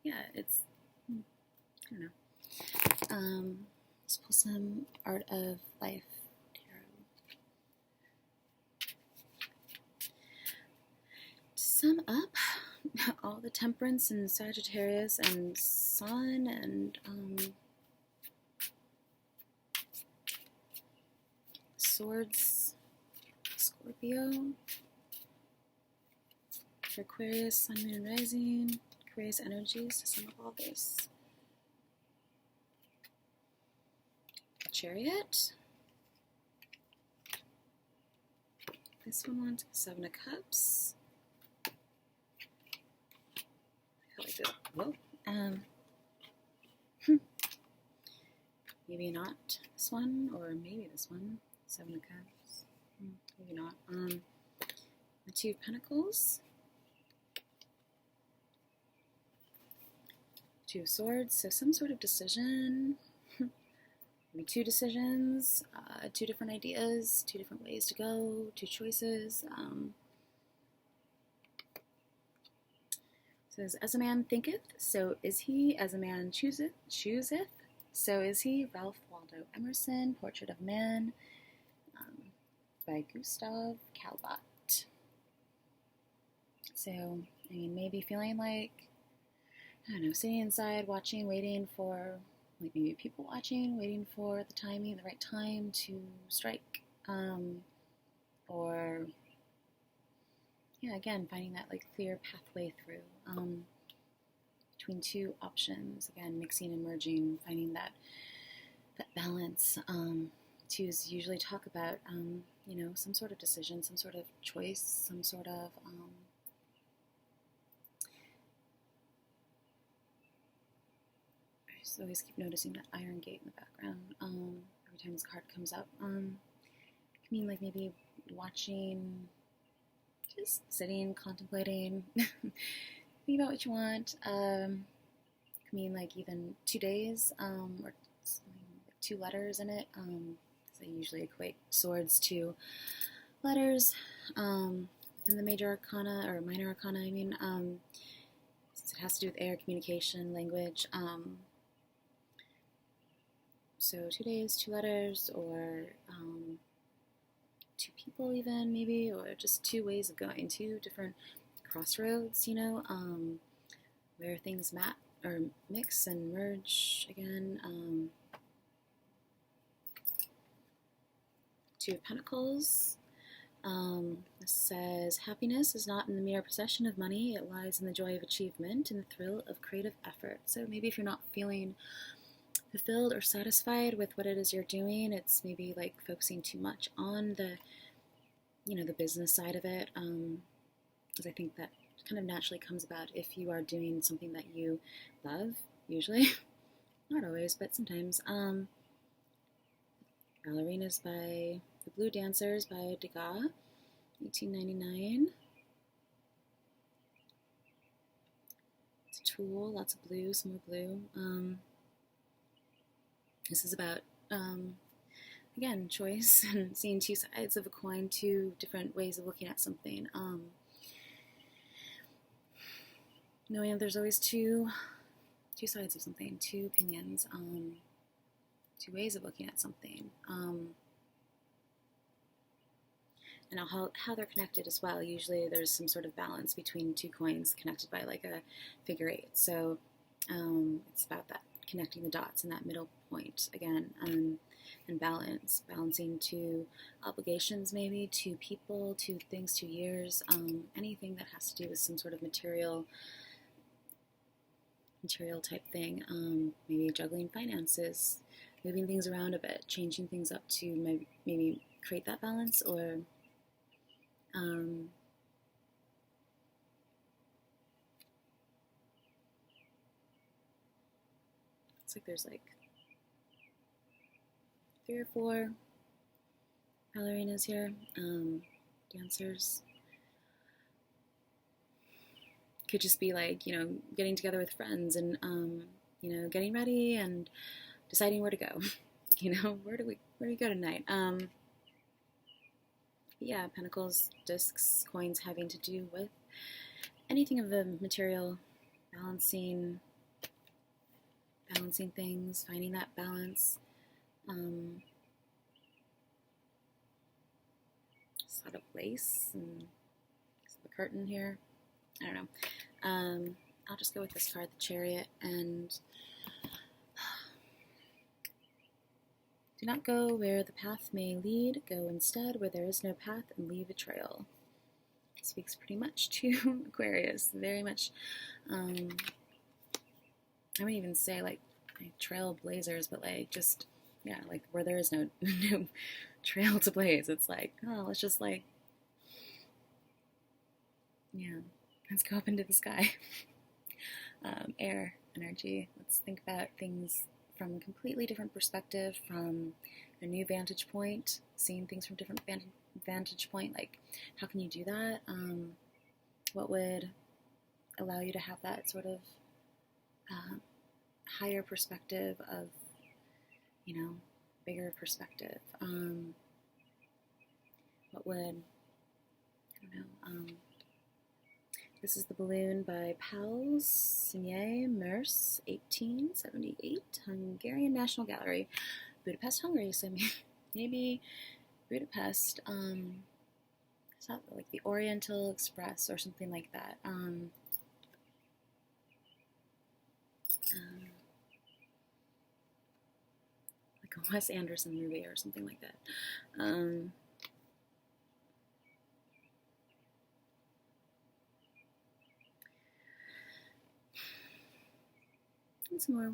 Yeah, it's, I don't know. Let's pull some Art of Life tarot. To sum up, all the Temperance and Sagittarius and Sun and Swords, Scorpio, for Aquarius, Sun, Moon, Rising, Aquarius energies, to sum up all this. Chariot. This one wants Seven of Cups. I feel like this. Whoa. Maybe not this one, or maybe this one. Seven of Cups. Maybe not. The Two of Pentacles. Two of Swords. So some sort of decision. Maybe two decisions, two different ideas, two different ways to go, two choices. It says, as a man thinketh, so is he. As a man chooseth, so is he. Ralph Waldo Emerson, Portrait of Man, by Gustav Calvat. So, I mean, maybe feeling like, I don't know, sitting inside, watching, waiting for, like maybe people watching, waiting for the timing, the right time to strike, or, yeah, again, finding that like clear pathway through, between two options, again, mixing and merging, finding that balance. Twos usually talk about, you know, some sort of decision, some sort of choice, some sort of, I just always keep noticing that iron gate in the background, every time this card comes up. It can mean like maybe watching, just sitting, contemplating, think about what you want. It can mean like even 2 days, or two letters in it. So I usually equate swords to letters within the major arcana, or minor arcana, I mean. It has to do with air, communication, language. So 2 days, 2 letters, or 2 people even, maybe, or just 2 ways of going, 2 different crossroads, you know, where things mix and merge again. 2 of Pentacles. This says, happiness is not in the mere possession of money, it lies in the joy of achievement and the thrill of creative effort. So maybe if you're not feeling fulfilled or satisfied with what it is you're doing. It's maybe like focusing too much on the, the business side of it, because I think that kind of naturally comes about if you are doing something that you love, usually. Not always, but sometimes. Ballerinas by The Blue Dancers by Degas, 1899. It's a Tool, lots of blue, some more blue. This is about, again, choice and seeing two sides of a coin, two different ways of looking at something. Knowing that there's always two sides of something, two opinions, two ways of looking at something, and how they're connected as well. Usually there's some sort of balance between two coins connected by like a figure eight. So it's about that, connecting the dots in that middle point again, and balancing two obligations, maybe two people, two things, 2 years, anything that has to do with some sort of material type thing, maybe juggling finances, moving things around a bit, changing things up to maybe create that balance, or it's like there's like 3 or 4 ballerinas here, dancers. Could just be like, getting together with friends and, getting ready and deciding where to go. Where do we go tonight? Yeah, pentacles, discs, coins having to do with anything of the material, balancing things, finding that balance. Just a lot of lace and the curtain here. I don't know. I'll just go with this card, the Chariot, and do not go where the path may lead. Go instead where there is no path and leave a trail. It speaks pretty much to Aquarius. Very much, I wouldn't even say like trailblazers, but like just, yeah, like where there is no trail to blaze. It's like, oh, let's just like, yeah, let's go up into the sky. Air energy. Let's think about things from a completely different perspective, from a new vantage point, seeing things from different vantage point. Like, how can you do that? What would allow you to have that sort of higher perspective of, bigger perspective? What would, I don't know, this is The Balloon by Paul Signé-Meurs, 1878, Hungarian National Gallery, Budapest, Hungary. So maybe Budapest, it's not like the Oriental Express or something like that. Like a Wes Anderson movie or something like that. And some more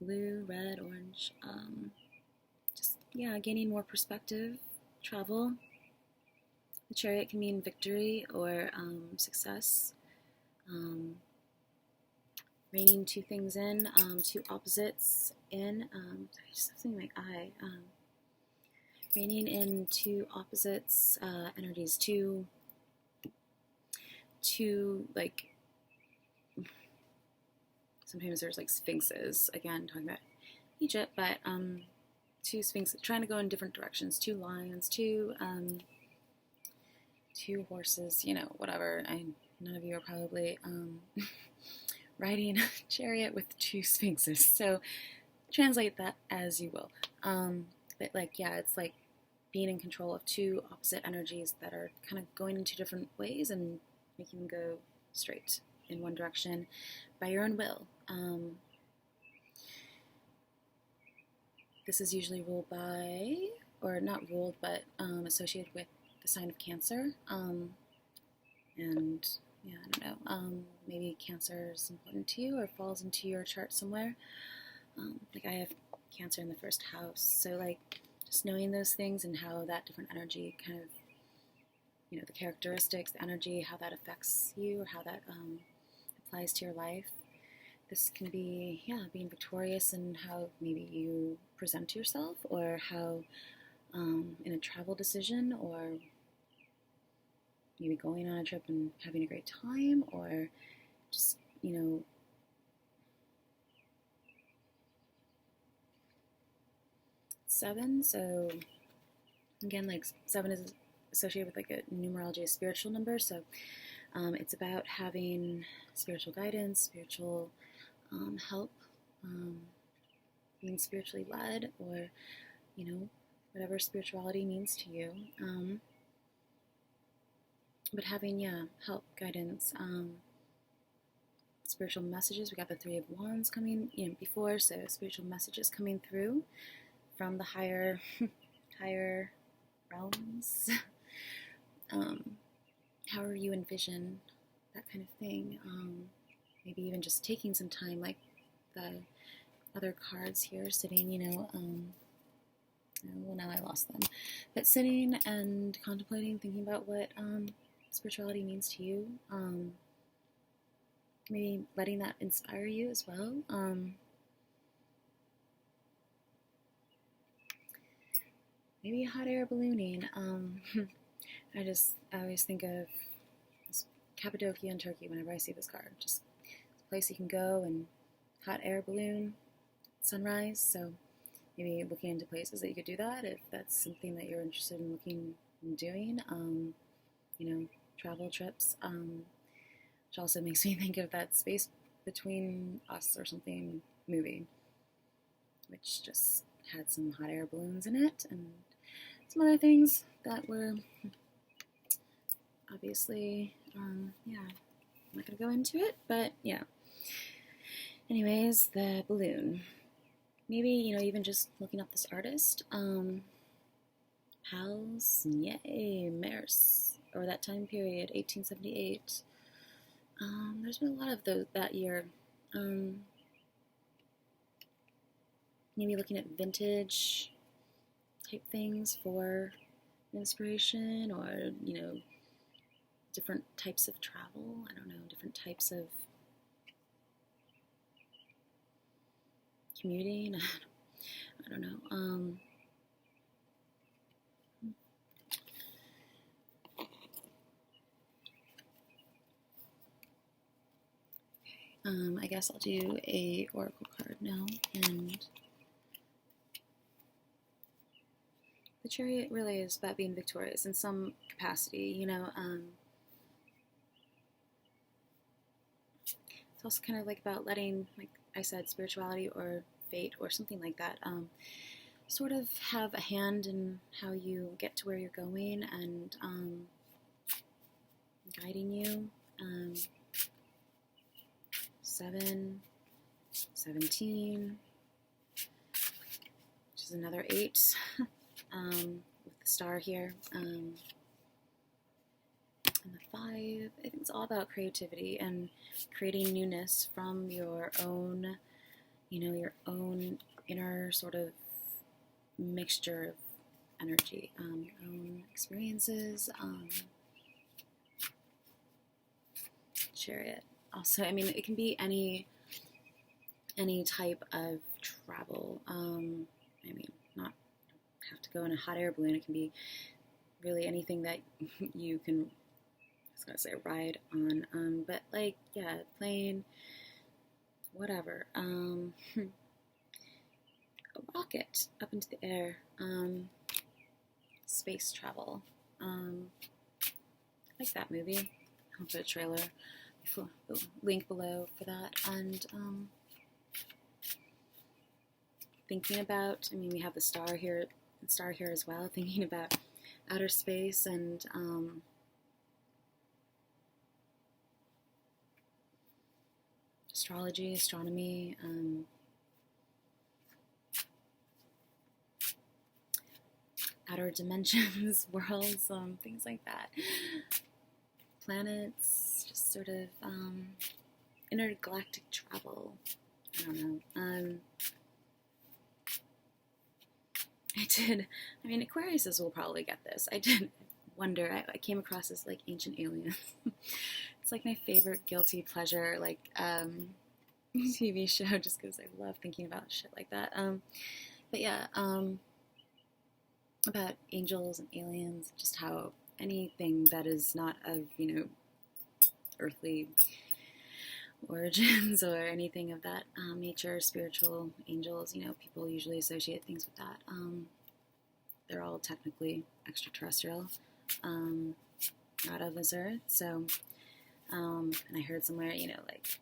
blue, red, orange. Just, yeah, gaining more perspective, travel. The Chariot can mean victory or success. Reining two things in, two opposites in. I just have something in my eye. Reining in two opposites energies, two like. Sometimes there's like sphinxes, again, talking about Egypt, but two sphinxes trying to go in different directions, two lions, two horses, whatever. None of you are probably riding a chariot with two sphinxes, so translate that as you will. But like, yeah, it's like being in control of two opposite energies that are kind of going in two different ways and making them go straight in one direction by your own will. This is usually ruled by, or not ruled, but associated with the sign of Cancer. And yeah, I don't know, maybe Cancer is important to you or falls into your chart somewhere. Like I have Cancer in the first house. So like just knowing those things and how that different energy kind of, you know, the characteristics, the energy, how that affects you or how that applies to your life. This can be, yeah, being victorious in how maybe you present to yourself, or how in a travel decision, or maybe going on a trip and having a great time, or just, you know, seven. So again, like 7 is associated with like a numerology, a spiritual number. So it's about having spiritual guidance, spiritual help, being spiritually led, or, you know, whatever spirituality means to you. But having, yeah, help, guidance, spiritual messages. We got the 3 of Wands coming, you know, before, so spiritual messages coming through from the higher realms. However you envision that kind of thing. Maybe even just taking some time, like the other cards here, sitting, you know, well, now I lost them, but sitting and contemplating, thinking about what spirituality means to you. Maybe letting that inspire you as well. Maybe hot air ballooning. I always think of Cappadocia and Turkey whenever I see this card. Just a place you can go and hot air balloon sunrise. So maybe looking into places that you could do that if that's something that you're interested in looking and doing. You know, travel trips. Which also makes me think of that Space Between Us or something movie, which just had some hot air balloons in it and some other things that were obviously, yeah, I'm not going to go into it, but yeah. Anyways, the balloon. Maybe, you know, even just looking up this artist, Pals, yay, Mers, or that time period, 1878. There's been a lot of those that year. Maybe looking at vintage type things for inspiration, or, you know, different types of travel. I don't know, different types of commuting. I don't know. I guess I'll do a oracle card now, and the Chariot really is about being victorious in some capacity, you know. It's also kind of like about letting, like I said, spirituality or fate or something like that, sort of have a hand in how you get to where you're going, and guiding you. 7, 17, which is another 8, with the star here, and the 5. I think it's all about creativity and creating newness from your own, you know, your own inner sort of mixture of energy, your own experiences. Chariot. Also, I mean, it can be any type of travel. I mean, not have to go in a hot air balloon. It can be really anything that you can, I was gonna say ride on, but like, yeah, plane, whatever. A rocket up into the air. Space travel. Like that movie. I'll put a trailer, link below for that. And thinking about, I mean, we have the star here as well. Thinking about outer space and astrology, astronomy, outer dimensions, worlds, things like that. Planets, just sort of intergalactic travel. I don't know. I did. I mean, Aquariuses will probably get this. I did wonder. I came across this like ancient alien. It's like my favorite guilty pleasure like TV show, just because I love thinking about shit like that. But yeah, about angels and aliens, just how anything that is not of earthly origins or anything of that nature, spiritual angels, people usually associate things with that. They're all technically extraterrestrial, not of this earth. So, and I heard somewhere, like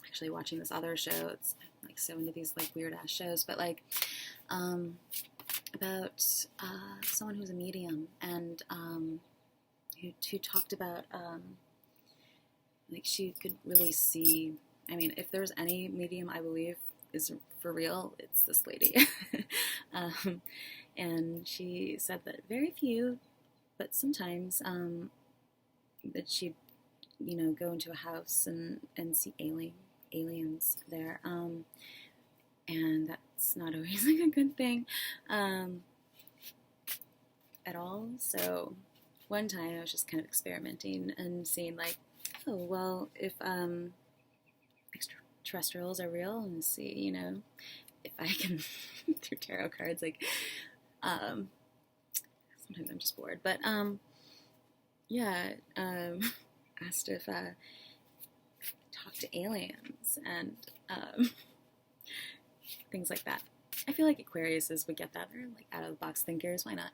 actually watching this other show, it's like so into these like weird ass shows, but like about someone who's a medium and who talked about like she could really see. I mean, if there's any medium I believe is for real, it's this lady. And she said that very few, but sometimes that she'd go into a house and see aliens there, and that's not always like a good thing at all. So one time I was just kind of experimenting and seeing like, oh well, if extraterrestrials are real, and see if I can through tarot cards, like sometimes I'm just bored, but yeah, asked if talk to aliens and things like that. I feel like Aquariuses would get that. They're like out of the box thinkers. Why not?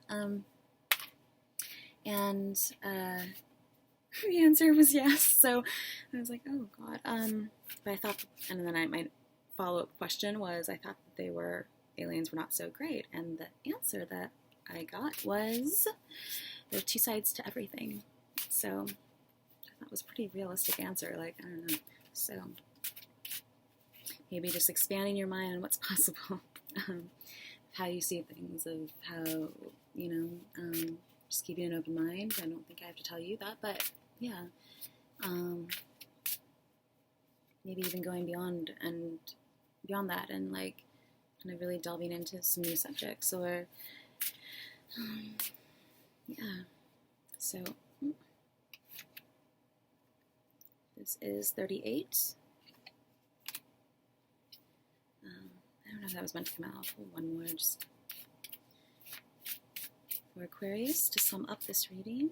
And the answer was yes. So I was like, oh god. But I thought, and then my follow-up question was, I thought that aliens were not so great, and the answer that I got was there are two sides to everything. So that was a pretty realistic answer. Like, I don't know. So maybe just expanding your mind on what's possible, how you see things, of how just keeping an open mind. I don't think I have to tell you that, but yeah, maybe even going beyond that, and like kind of really delving into some new subjects, or yeah. So this is 38. I don't know if that was meant to come out. One more just for Aquarius to sum up this reading.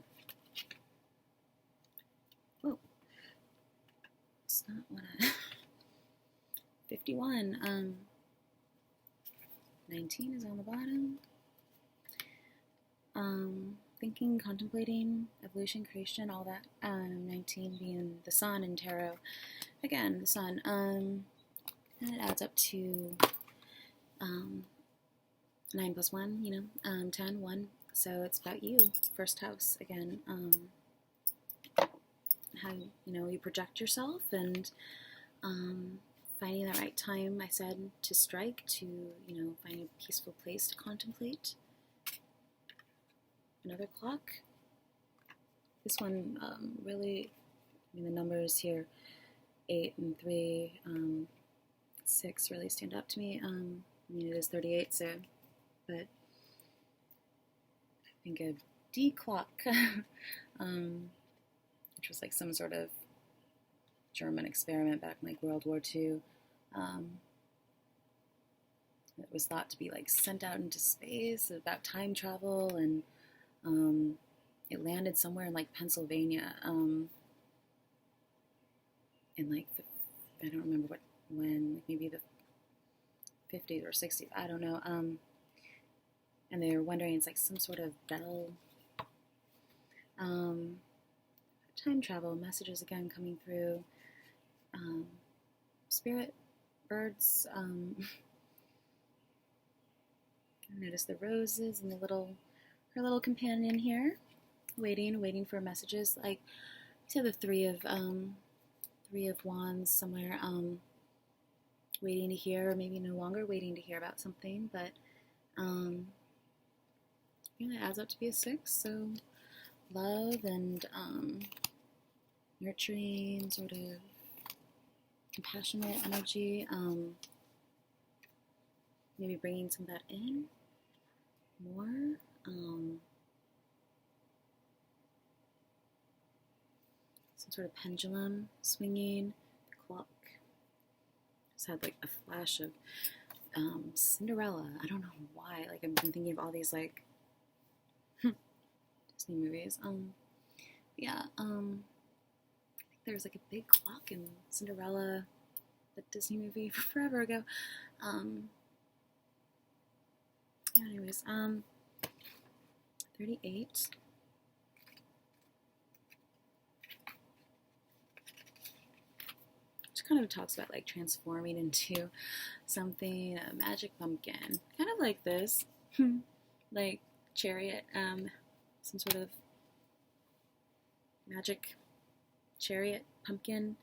Whoa. It's not what I... 51. 19 is on the bottom. Thinking, contemplating, evolution, creation, all that. 19 being the sun in tarot. Again, the sun. And it adds up to 9 plus 1, 10, 1. So it's about you, first house again. How you project yourself, and finding the right time, I said, to strike, to find a peaceful place to contemplate. Another clock. This one really, the numbers here, 8 and 3, 6 really stand out to me. It is 38, so, but I think of D clock, which was like some sort of German experiment back in like World War II. It was thought to be like sent out into space, about time travel, and it landed somewhere in like Pennsylvania, in like I don't remember when, like maybe the 50s or 60s, I don't know. And they were wondering, it's like some sort of bell. Time travel messages again coming through. Spirit birds. I noticed the roses and her little companion here, waiting for messages. Like, you said, the three of wands somewhere, waiting to hear, or maybe no longer waiting to hear about something, but it adds up to be a 6. So love and nurturing, sort of compassionate energy, maybe bringing some of that in. more. Some sort of pendulum swinging, the clock. Just had like a flash of Cinderella. I don't know why. Like I've been thinking of all these like Disney movies. Yeah. I think there was like a big clock in Cinderella, the Disney movie forever ago. Yeah. Anyways. 38. Kind of talks about like transforming into something, a magic pumpkin, kind of like this, like Chariot, some sort of magic chariot pumpkin,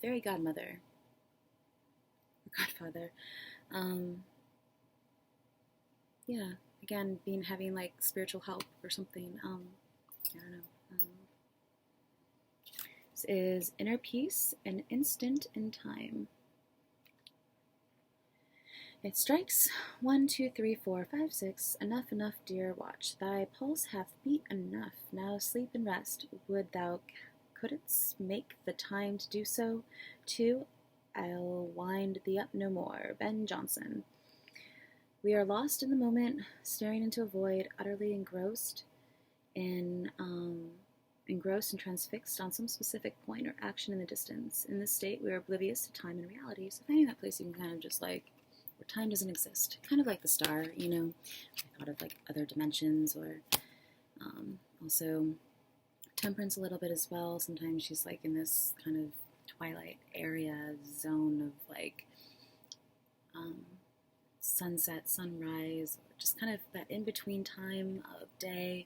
very godmother, godfather, yeah, again, having like spiritual help or something, I don't know. This is inner peace, an instant in time. It strikes 1, 2, 3, 4, 5, 6. Enough, enough, dear, watch. Thy pulse hath beat enough. Now sleep and rest. Would thou couldst make the time to do so? 2. I'll wind thee up no more. Ben Jonson. We are lost in the moment, staring into a void, utterly engrossed and transfixed on some specific point or action in the distance. In this state, we are oblivious to time and reality. So finding that place you can kind of just like, where time doesn't exist. Kind of like the star, you know. I thought of like other dimensions, or also Temperance a little bit as well. Sometimes she's like in this kind of twilight area zone of like sunset, sunrise, just kind of that in-between time of day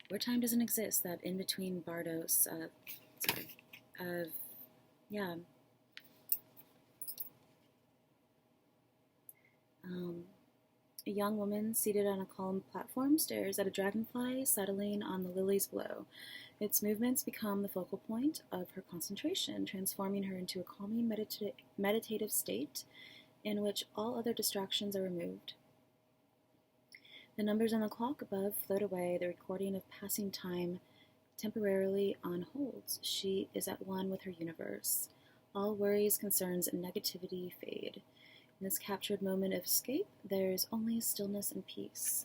where time doesn't exist, that in-between Bardos, yeah. A young woman seated on a calm platform stares at a dragonfly settling on the lilies below. Its movements become the focal point of her concentration, transforming her into a calming meditative state in which all other distractions are removed. The numbers on the clock above float away, the recording of passing time temporarily on hold. She is at one with her universe. All worries, concerns, and negativity fade. In this captured moment of escape, there's only stillness and peace.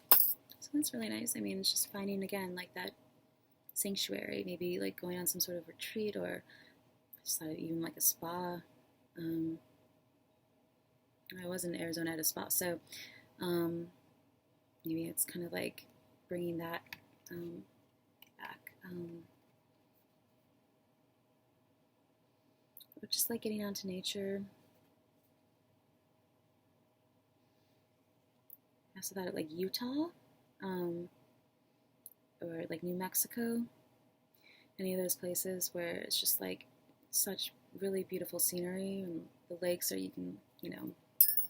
So that's really nice. I mean, it's just finding, again, like that sanctuary, maybe like going on some sort of retreat, or just even like a spa. I was in Arizona at a spa, so maybe it's kind of like bringing that back. Or just like getting out to nature. I also thought of like Utah, or like New Mexico, any of those places where it's just like such really beautiful scenery, and the lakes are, you can,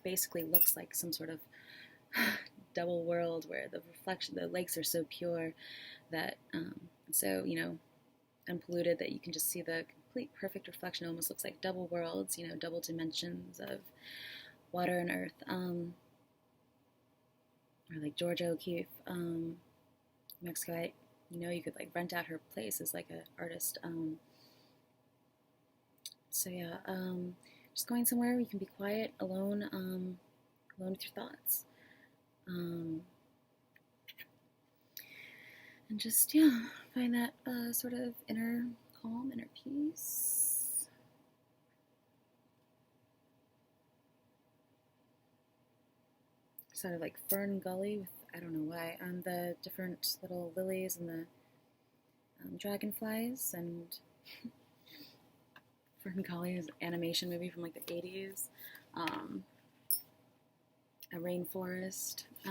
basically looks like some sort of double world where the lakes are so pure that, so, unpolluted, that you can just see the complete perfect reflection. It almost looks like double worlds, double dimensions of water and earth. Or like Georgia O'Keeffe, Mexico, you could like rent out her place as like an artist. So yeah, just going somewhere where you can be quiet, alone, alone with your thoughts. And just, yeah, find that sort of inner calm, inner peace. Sort of like Fern Gully with, I don't know why, the different little lilies and the dragonflies, and Fern Gully is an animation movie from like the 80s. A rainforest. I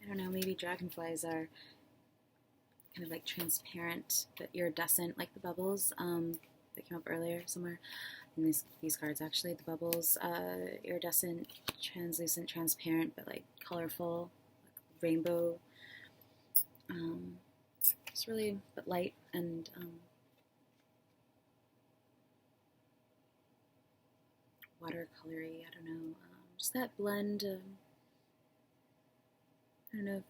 don't know, maybe dragonflies are kind of like transparent, but iridescent, like the bubbles that came up earlier somewhere in these cards. Actually, the bubbles, iridescent, translucent, transparent, but like colorful, like rainbow. It's really, but light and watercolory. I don't know. just that blend of, I don't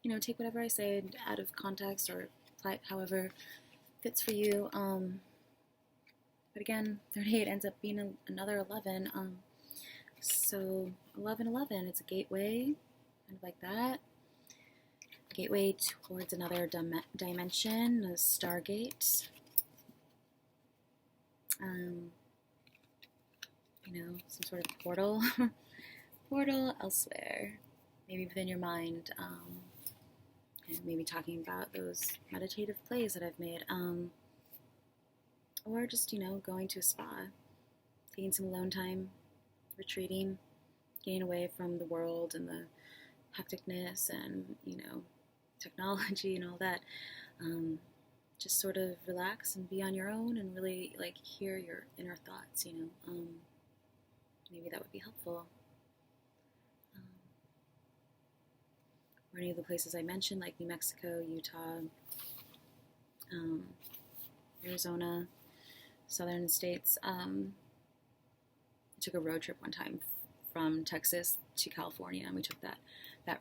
know, take whatever I say out of context or apply it however fits for you. But again, 38 ends up being another 11. So 1111, it's a gateway, kind of like that. Gateway towards another dimension, a stargate. Some sort of portal, portal elsewhere, maybe within your mind, and maybe talking about those meditative plays that I've made, or just, going to a spa, taking some alone time, retreating, getting away from the world and the hecticness and, technology and all that. Just sort of relax and be on your own and really hear your inner thoughts, maybe that would be helpful. Or any of the places I mentioned, like New Mexico, Utah, Arizona, southern states. I took a road trip one time from Texas to California, and we took that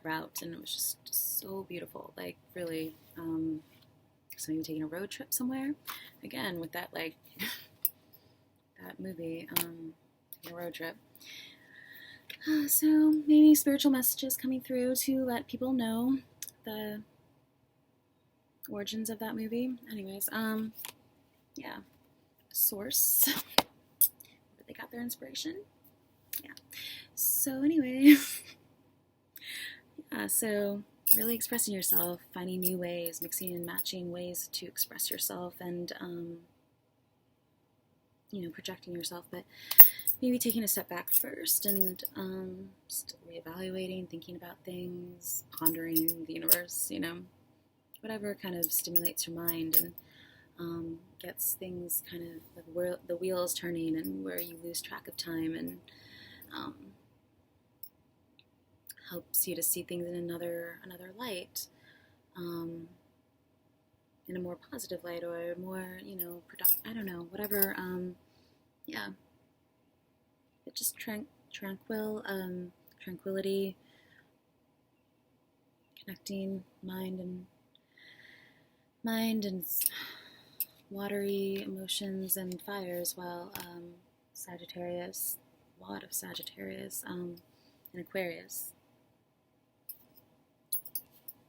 route, and it was just so beautiful. Really, so maybe taking a road trip somewhere, again with that that movie, taking a road trip. So maybe spiritual messages coming through to let people know the origins of that movie. Anyways, yeah, source, where they got their inspiration. Yeah. So anyway, yeah. So really expressing yourself, finding new ways, mixing and matching ways to express yourself, and projecting yourself, but maybe taking a step back first and just reevaluating, thinking about things, pondering the universe, whatever kind of stimulates your mind and gets things kind of the wheels turning, and where you lose track of time, and helps you to see things in another light, in a more positive light, or more, I don't know, whatever, yeah. But just tranquility, connecting mind and watery emotions and fire as well. Sagittarius, a lot of Sagittarius, and Aquarius,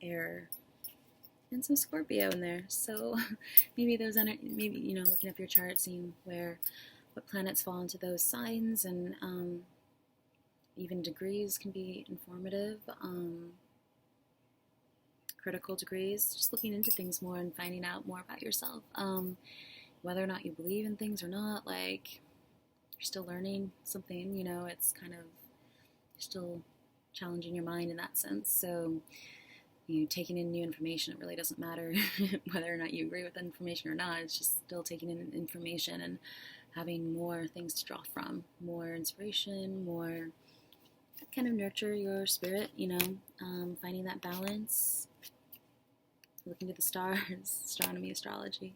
air, and some Scorpio in there. So maybe looking up your chart, seeing what planets fall into those signs, and even degrees can be informative, critical degrees, just looking into things more and finding out more about yourself, whether or not you believe in things or not, you're still learning something, it's kind of, you're still challenging your mind in that sense, so taking in new information, it really doesn't matter whether or not you agree with the information or not, it's just still taking in information and having more things to draw from, more inspiration, more kind of nurture your spirit, finding that balance, looking to the stars, astronomy, astrology,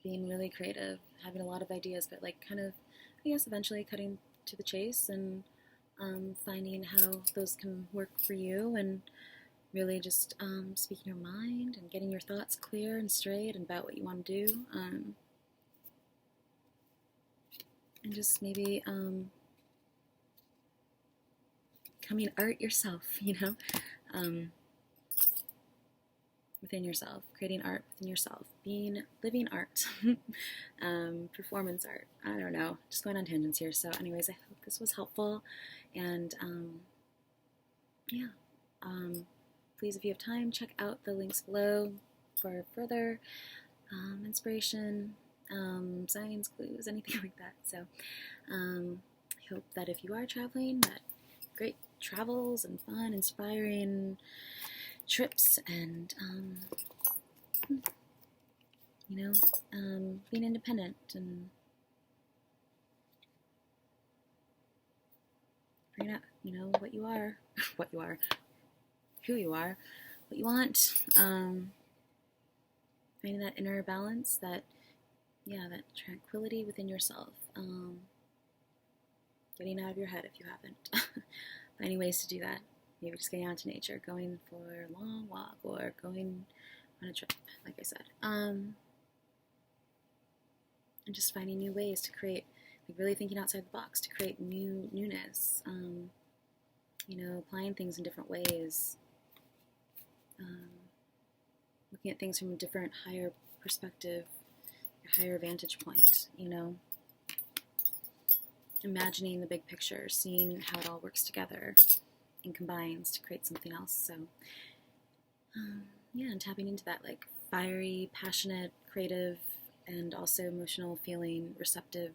being really creative, having a lot of ideas, but kind of, I guess, eventually cutting to the chase and finding how those can work for you, and really just speaking your mind and getting your thoughts clear and straight about what you want to do, and just maybe becoming art yourself, within yourself, creating art within yourself, being living art, performance art. I don't know, just going on tangents here. So anyways, I hope this was helpful, and please, if you have time, check out the links below for further inspiration, signs, clues, anything like that. So I hope that if you are traveling, that great travels and fun, inspiring trips, and being independent and figuring out, what you are, who you are, what you want, finding that inner balance, that tranquility within yourself, getting out of your head if you haven't. Finding ways to do that. Maybe just getting out into nature, going for a long walk, or going on a trip, like I said. And just finding new ways to create, like really thinking outside the box to create newness. Applying things in different ways. Looking at things from a different, higher perspective, a higher vantage point, imagining the big picture, seeing how it all works together and combines to create something else. So, and tapping into that, like, fiery, passionate, creative, and also emotional, feeling, receptive,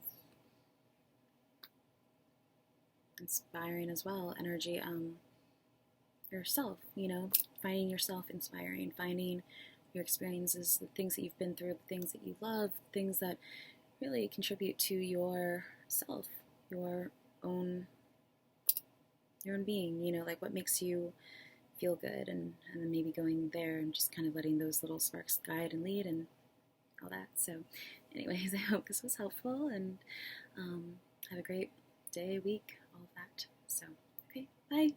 inspiring as well, energy, yourself, finding yourself inspiring, finding your experiences, the things that you've been through, the things that you love, things that really contribute to yourself, your own being, like what makes you feel good, and then maybe going there and just kind of letting those little sparks guide and lead and all that. So anyways, I hope this was helpful, and have a great day, week, all of that. So, okay, bye.